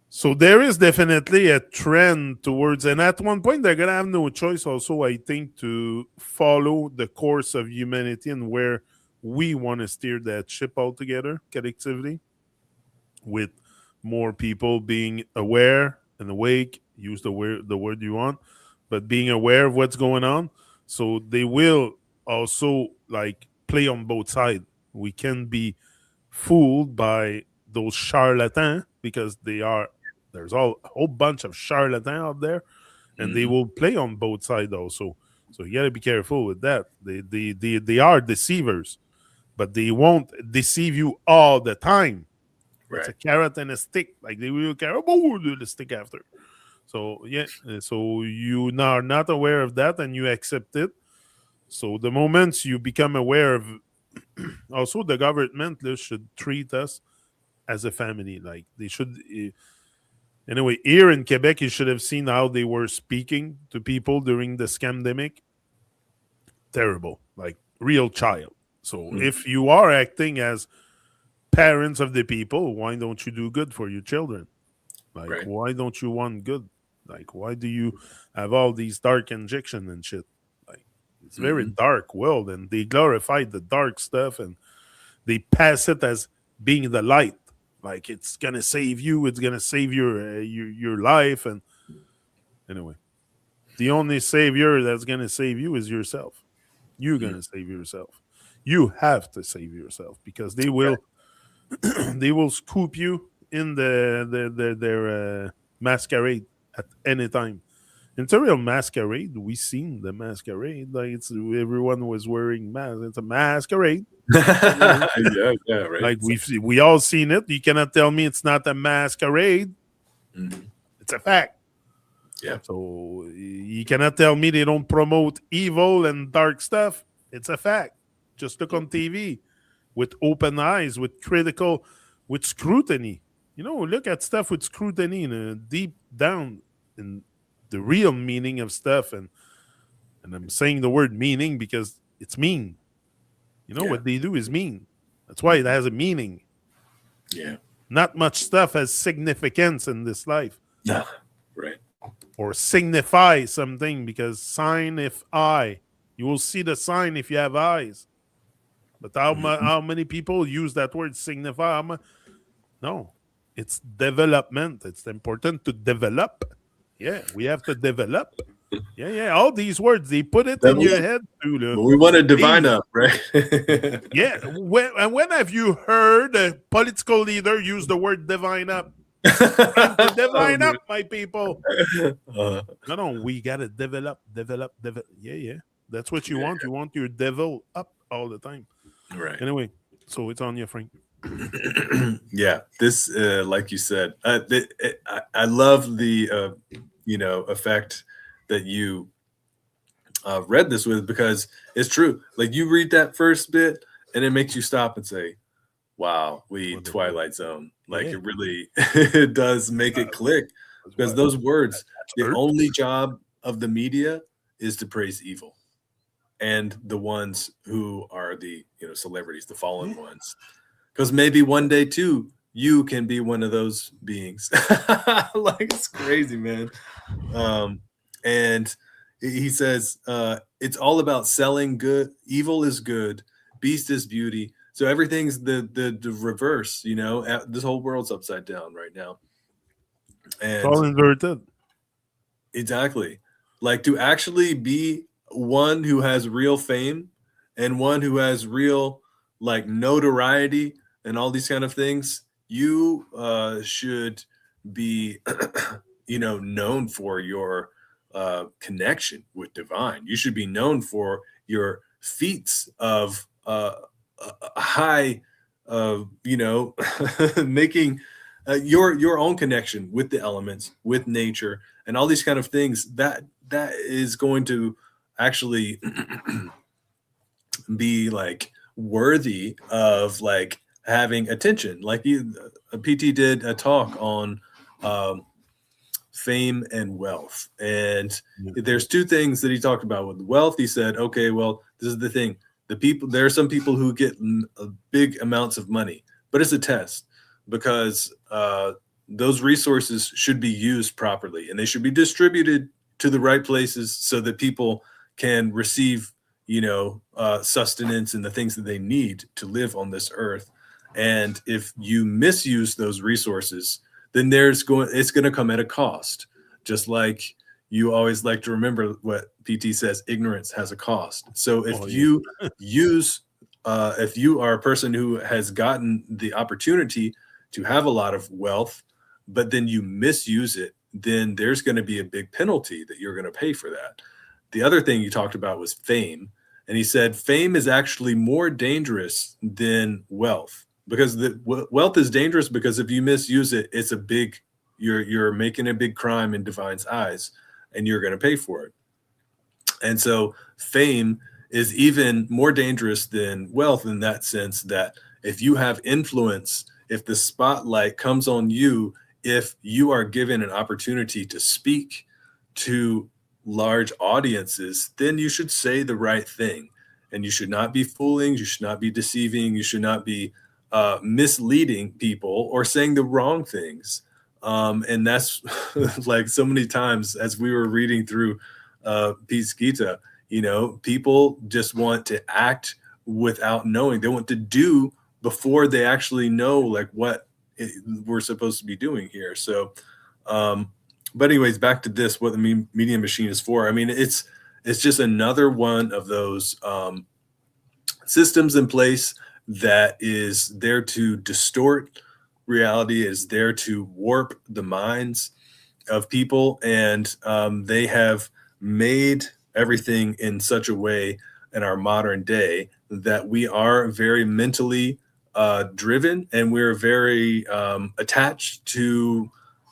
So there is definitely a trend towards, and at one point they're gonna have no choice. Also, I think, to follow the course of humanity and where we want to steer that ship altogether collectively, with more people being aware and awake. Use the word you want, but being aware of what's going on. So they will also like play on both sides. We can be fooled by those charlatans because there's a whole bunch of charlatans out there, and they Mhm. will play on both sides also. So you got to be careful with that. They are deceivers, but they won't deceive you all the time. It's a Right. carrot and a stick. Like, they will carrot, oh, do the stick after. So yeah, so you are not aware of that and you accept it. So the moment you become aware of, also the government should treat us as a family. Like, they should. Anyway, here in Quebec, you should have seen how they were speaking to people during the scamdemic. Terrible, like real child. So Mhm. if you are acting as parents of the people, why don't you do good for your children? Like, Right. why don't you want good? Like, why do you have all these dark injection and shit? Like, it's very Mhm. dark world, and they glorify the dark stuff, and they pass it as being the light. Like, it's gonna save you. It's gonna save your life. And anyway, the only savior that's gonna save you is yourself. You're Mhm. gonna save yourself. You have to save yourself, because they Right. will they will scoop you in their masquerade at any time. It's a real masquerade. We seen the masquerade. Like, it's everyone was wearing masks. It's a masquerade. Yeah. Yeah. Right. Like, we all seen it. You cannot tell me it's not a masquerade. Mhm. It's a fact. Yeah. So you cannot tell me they don't promote evil and dark stuff. It's a fact. Just look on TV with open eyes, with critical, with scrutiny. Look at stuff with scrutiny and deep down in the real meaning of stuff. And I'm saying the word meaning because it's mean. Yeah. What they do is mean. That's why it has a meaning. Yeah. Not much stuff has significance in this life, No. Right. or signify something, because sign if eye. You will see the sign if you have eyes. But Mhm. how many people use that word signify? No, it's development. It's important to develop. Yeah, we have to develop. Yeah. All these words, they put it in Level your up. head too. But we want to divine Hey, up, right? yeah. When have you heard a political leader use the word divine up? Time to Oh, divine up, my people. man. No, we gotta develop. Yeah. That's what you Yeah, want. You want your devil up all the time. right. Anyway, so it's on you, Frank. Yeah, this, like you said, I love the effect that you read this with, because it's true. Like, you read that first bit, and it makes you stop and say, "Wow, we What the fuck? Twilight Zone." Like, Yeah, it really it does make it click, that's because what. those words, That's the Earth. only job of the media is to praise evil, and the ones who are the celebrities, the fallen Yeah. ones. Because maybe one day too, you can be one of those beings. Like, it's crazy, man. And he says, it's all about selling good. Evil is good. Beast is beauty. So everything's the reverse. This whole world's upside down right now. It's And all inverted. exactly, like, to actually be one who has real fame and one who has real, like, notoriety and all these kind of things, you should be known for your connection with divine. You should be known for your feats of high making your own connection with the elements, with nature, and all these kind of things. That is going to actually be, like, worthy of, like, having attention. Like, PT did a talk on um, fame and wealth, and Yeah. there's two things that he talked about. With wealth, he said, okay, well, this is the thing. There are some people who get big amounts of money, but it's a test, because those resources should be used properly, and they should be distributed to the right places so that people can receive sustenance and the things that they need to live on this earth. And if you misuse those resources, then it's going to come at a cost. Just like, you always like to remember what PT says: ignorance has a cost. So Oh if yeah. you use if you are a person who has gotten the opportunity to have a lot of wealth, but then you misuse it, then there's going to be a big penalty that you're going to pay for that. The other thing you talked about was fame. And he said fame is actually more dangerous than wealth, because wealth is dangerous, because if you misuse it, it's a big, you're making a big crime in divine's eyes, and you're going to pay for it. And so fame is even more dangerous than wealth, in that sense that if you have influence, if the spotlight comes on you, if you are given an opportunity to speak to large audiences, then you should say the right thing. And you should not be fooling, you should not be deceiving, you should not be misleading people or saying the wrong things. And that's like, so many times as we were reading through Pete's Gita, people just want to act without knowing. They want to do before they actually know, like, what we're supposed to be doing here. So, but anyways, back to this, what the Medium Machine is for. I mean, it's just another one of those systems in place that is there to distort reality, is there to warp the minds of people. And they have made everything in such a way in our modern day that we are very mentally driven, and we're very attached to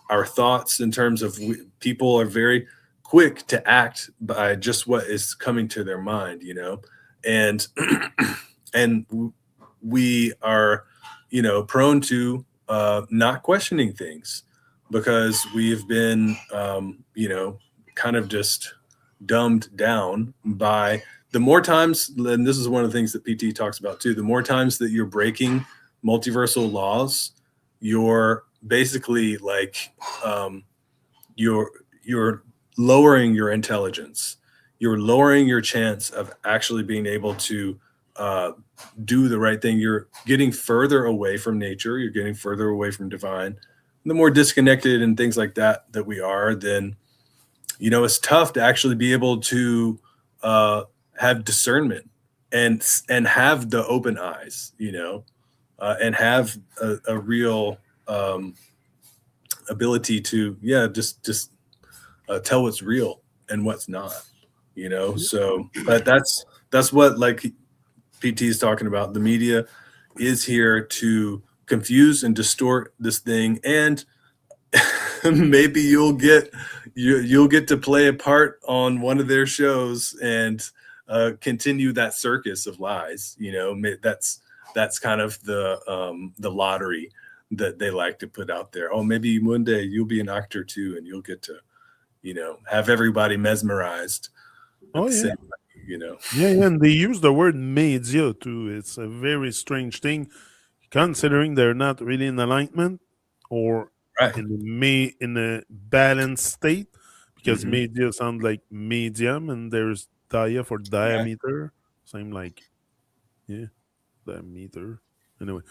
our thoughts, in terms of people are very quick to act by just what is coming to their mind, and and we are prone to not questioning things, because we've been kind of just dumbed down by the more times. And this is one of the things that PT talks about too: the more times that you're breaking multiversal laws, you're basically like you're lowering your intelligence, you're lowering your chance of actually being able to do the right thing. You're getting further away from nature, you're getting further away from divine. The more disconnected and things like that we are, then it's tough to actually be able to have discernment and have the open eyes, and have a real ability to just tell what's real and what's not, so but that's what, like PT is talking about. The media is here to confuse and distort this thing, and maybe you'll get to play a part on one of their shows and continue that circus of lies. That's kind of the lottery that they like to put out there. Oh, maybe one day you'll be an actor too, and you'll get to have everybody mesmerized. Oh, yeah. Yeah, and they use the word media too. It's a very strange thing, considering they're not really in alignment or right. in a balanced state, because Mhm. media sound like medium, and there's dia for diameter, same like diameter. Anyway,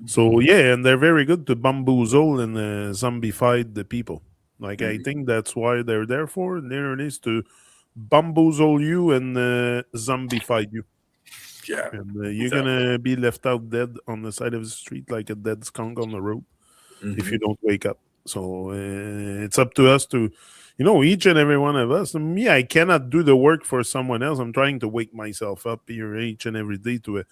so and they're very good to bamboozle and zombified the people. Like I think that's why they're there for. There it is, to bamboozle you and zombify you. Yeah. And you're gonna be left out dead on the side of the street like a dead skunk on the road if you don't wake up. So it's up to us to, each and every one of us. And me, I cannot do the work for someone else. I'm trying to wake myself up here each and every day to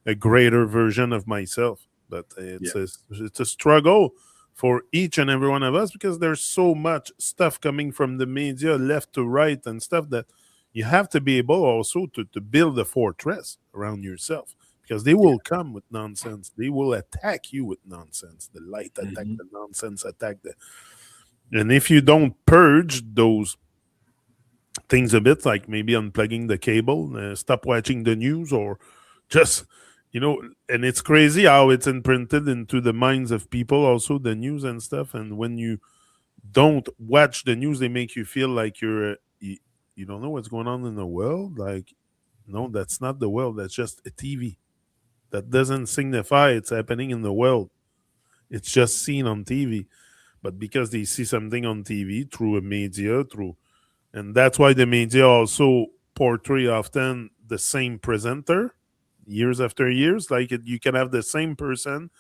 a greater version of myself. But it's a struggle for each and every one of us, because there's so much stuff coming from the media left to right and stuff, that you have to be able also to build a fortress around yourself, because they will come with nonsense. They will attack you with nonsense. The light attack the nonsense, attack the. And if you don't purge those things a bit, like maybe unplugging the cable, stop watching the news, or just, and it's crazy how it's imprinted into the minds of people, also the news and stuff. And when you don't watch the news, they make you feel like you don't know what's going on in the world. Like, no, that's not the world. That's just a TV. That doesn't signify it's happening in the world. It's just seen on TV. But because they see something on TV through a media, and that's why the media also portray often the same presenter years after years. Like you can have the same person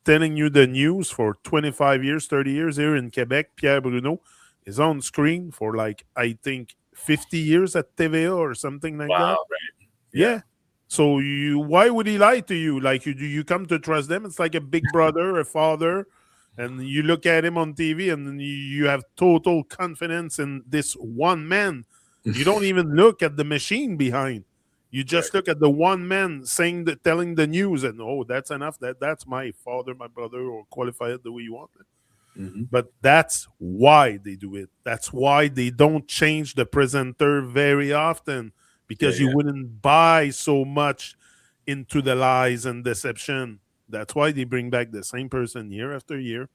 telling you the news for 25 years, 30 years here in Quebec. Pierre Bruno is on screen for like, I think, 50 years at TVA or something like that. Right. Yeah. So why would he lie to you? Like you come to trust them. It's like a big brother, a father, and you look at him on TV, and you have total confidence in this one man. You don't even look at the machine behind. You just look at the one man telling the news, and that's enough. That's my father, my brother, or qualify it the way you want it. But that's why they do it. That's why they don't change the presenter very often, because you wouldn't buy so much into the lies and deception. That's why they bring back the same person year after year.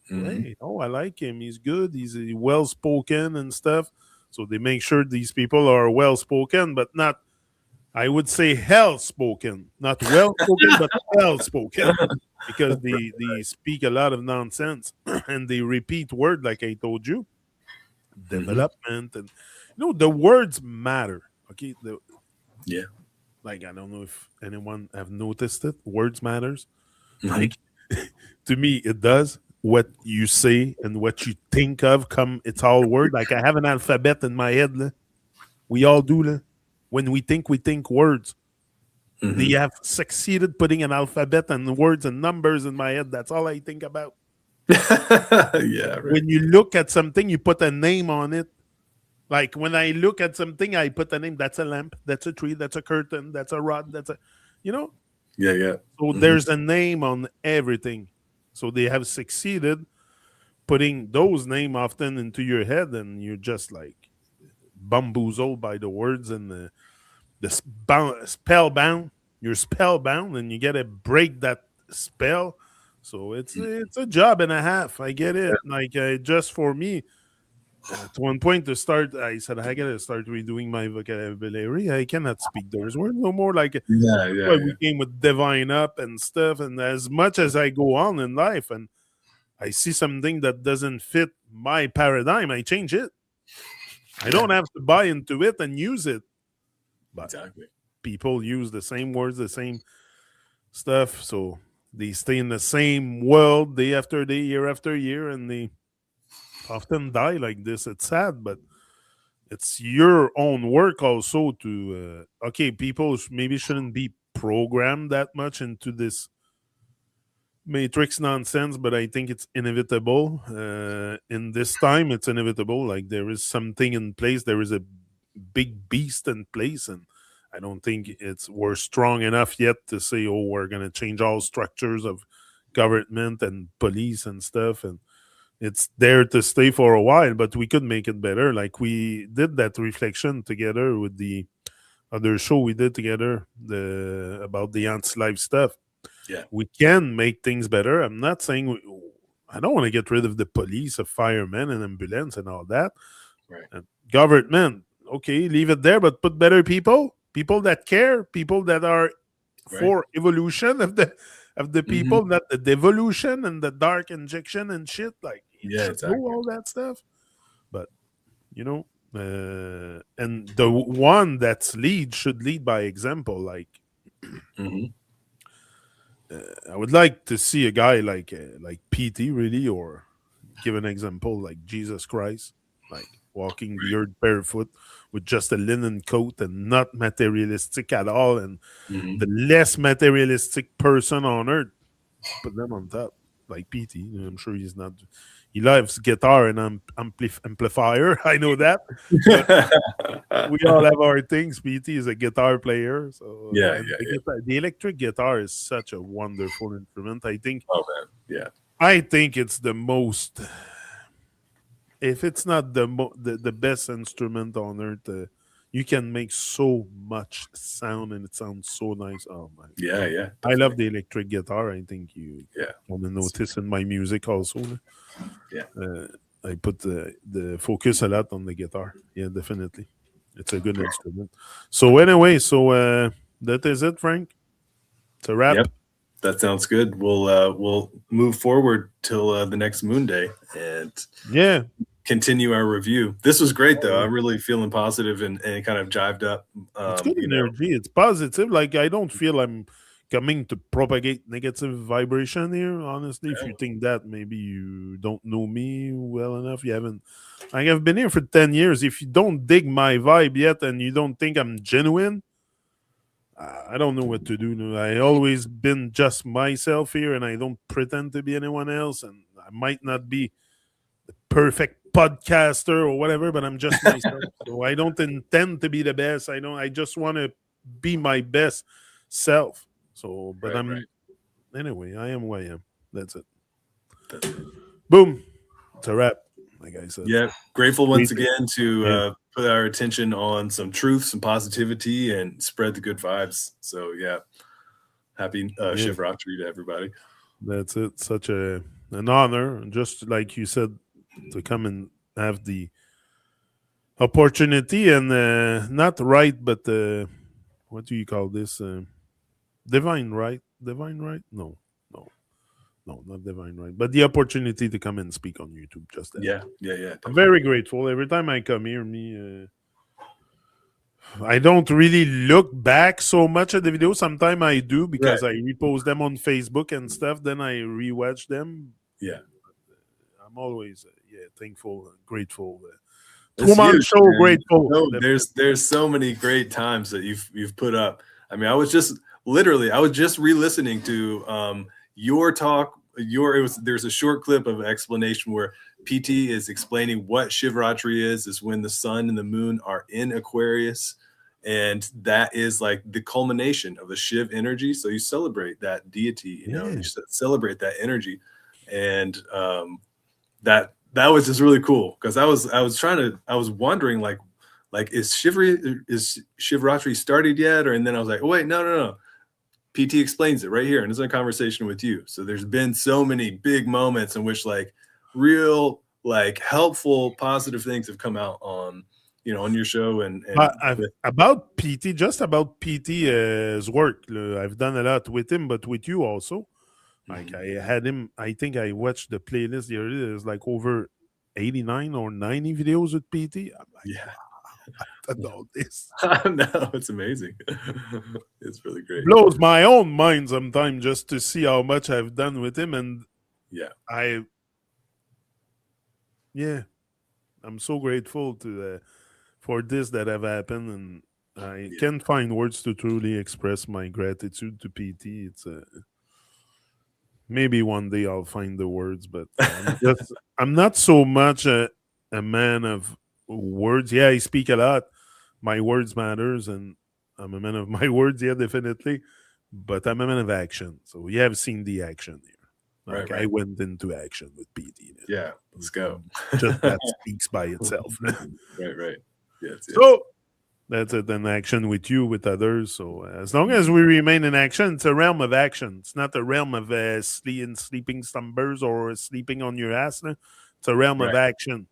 Hey, I like him. He's good. He's well spoken and stuff. So they make sure these people are well spoken, but not, I would say, hell spoken. Not well spoken, but hell spoken. Because they speak a lot of nonsense and they repeat word, like I told you. Development, and the words matter. Okay. Like, I don't know if anyone have noticed it. Words matters. Like, to me, it does. What you say and what you think of it's all word. Like, I have an alphabet in my head. We all do. When we think words. They have succeeded putting an alphabet and words and numbers in my head. That's all I think about. Right. When you look at something, you put a name on it. Like when I look at something, I put a name. That's a lamp. That's a tree. That's a curtain. That's a rod. That's a, Yeah. So there's a name on everything. So they have succeeded putting those names often into your head, and you're just like bamboozled by the words and the spellbound. You're spellbound, and you got to break that spell. So it's a job and a half. I get it. Like just for me, at one point to start, I said I gotta start redoing my vocabulary. I cannot speak those words no more. Like why we came with divine up and stuff. And as much as I go on in life, and I see something that doesn't fit my paradigm, I change it. I don't have to buy into it and use it, but Exactly. people use the same words, the same stuff, so they stay in the same world day after day, year after year, and they often die like this. It's sad, but it's your own work also to okay, people maybe shouldn't be programmed that much into this matrix nonsense, but I think it's inevitable. In this time it's inevitable, like there is something in place, there is a big beast in place, and I don't think we're strong enough yet to say, oh, we're going to change all structures of government and police and stuff, and it's there to stay for a while, but we could make it better. Like we did that reflection together with the other show we did together, the about the anti-life stuff. Yeah. We can make things better. I'm not saying I don't want to get rid of the police, of firemen and ambulance and all that. Right. And government, okay, leave it there, but put better people that care, people that are for evolution of the people, not the devolution and the dark injection and shit. Like it Yeah, should exactly. do all that stuff. But you know, and the one that's lead should lead by example. Like I would like to see a guy like PT really, or give an example like Jesus Christ, like walking the earth barefoot with just a linen coat and not materialistic at all, and the less materialistic person on earth, put them on top, like PT. I'm sure he's not. He loves guitar and amplifier. I know that. But we all have our things. PT is a guitar player, so Yeah, the electric guitar is such a wonderful instrument. I think. Oh man, yeah. I think it's the most. If it's not the best instrument on earth, you can make so much sound and it sounds so nice. Oh my! Yeah, yeah. I love the electric guitar. I think you Yeah. want to notice in my music also. Yeah. I put the focus a lot on the guitar. Yeah, definitely. It's a good instrument. So anyway, that is it, Frank. It's a wrap. Yep. That sounds good. We'll move forward till the next Moon Day and Yeah, continue our review. This was great though. I'm really feeling positive and kind of jived up. it's good energy. It's positive. Like I don't feel I'm coming to propagate negative vibration here. Honestly, if you think that, maybe you don't know me well enough. You haven't. Like I've been here for 10 years. If you don't dig my vibe yet, and you don't think I'm genuine, I don't know what to do. I always been just myself here, and I don't pretend to be anyone else. And I might not be the perfect podcaster or whatever, but I'm just myself. So I don't intend to be the best. I don't. I just want to be my best self. So, but anyway, I am who I am. That's it. Boom. It's a wrap. Like I said. Yeah. Grateful once again to put our attention on some truth, some positivity, and spread the good vibes. So yeah. Happy Shivratri to everybody. That's it. Such an honor. Just like you said, to come and have the opportunity and not right, but what do you call this? Divine right? Divine right? No, not divine right. But the opportunity to come and speak on YouTube. Just that. Yeah. I'm very grateful. Every time I come here, I don't really look back so much at the videos. Sometimes I do because I repost them on Facebook and stuff. Then I rewatch them. Yeah. I'm always thankful, grateful. Huge, show grateful. No, there's so many great times that you've put up. I mean, I was just re-listening to your talk. There's a short clip of an explanation where PT is explaining what Shivratri is when the sun and the moon are in Aquarius, and that is like the culmination of the Shiv energy. So you celebrate that deity, you celebrate that energy, and that was just really cool because I was wondering like is Shivratri started yet, and then I was like, oh wait, no. PT explains it right here, and it's a conversation with you. So there's been so many big moments in which like real like helpful positive things have come out on your show and about PT, just about PT's work. I've done a lot with him, but with you also. Like I had him. I think I watched the playlist the other day. There's like over 89 or 90 videos with PT. I'm like, Yeah. I know this. No, it's amazing. It's really great. Blows my own mind sometimes just to see how much I've done with him. And Yeah. I, yeah, I'm so grateful to for this that have happened. And I Yeah. can't find words to truly express my gratitude to PT. It's maybe one day I'll find the words, but I'm not so much a man of words. Yeah, I speak a lot. My words matters, and I'm a man of my words. Yeah, definitely. But I'm a man of action. So you have seen the action here. Right, Like I right. went into action with PD. Yeah. Let's go. Just that speaks by itself. Right, right. Yes, yes. So that's it. An action with you, with others. So as long as we remain in action, it's a realm of action. It's not a realm of sleeping slumbers or sleeping on your ass. No? It's a realm of Right. action.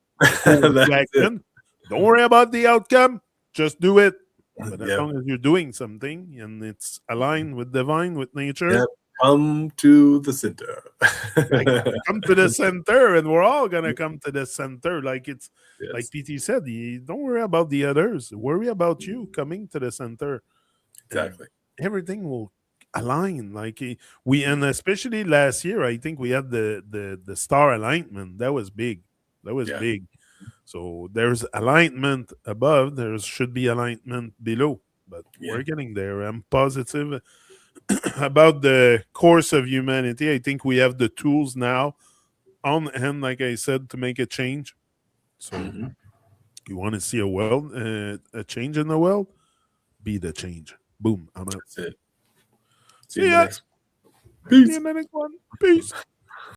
Go into That's it. action. Don't worry about the outcome. Just do it. But as Yep. long as you're doing something and it's aligned with divine, with nature, Yep. Come to the center. like, come to the center, and we're all gonna come to the center. Like it's like Yes. PT said, don't worry about the others. Worry about you coming to the center. And Exactly. everything will align. Like we, and especially last year, I think we had the star alignment. That was big. That was Yeah. big. So there's alignment above. There should be alignment below. But Yeah. we're getting there. I'm positive about the course of humanity. I think we have the tools now on hand, like I said, to make a change. So Mhm. you want to see a change in the world? Be the change. Boom. I'm out. That's it. See you See in the ya. next. See you Peace. in the next one. Peace.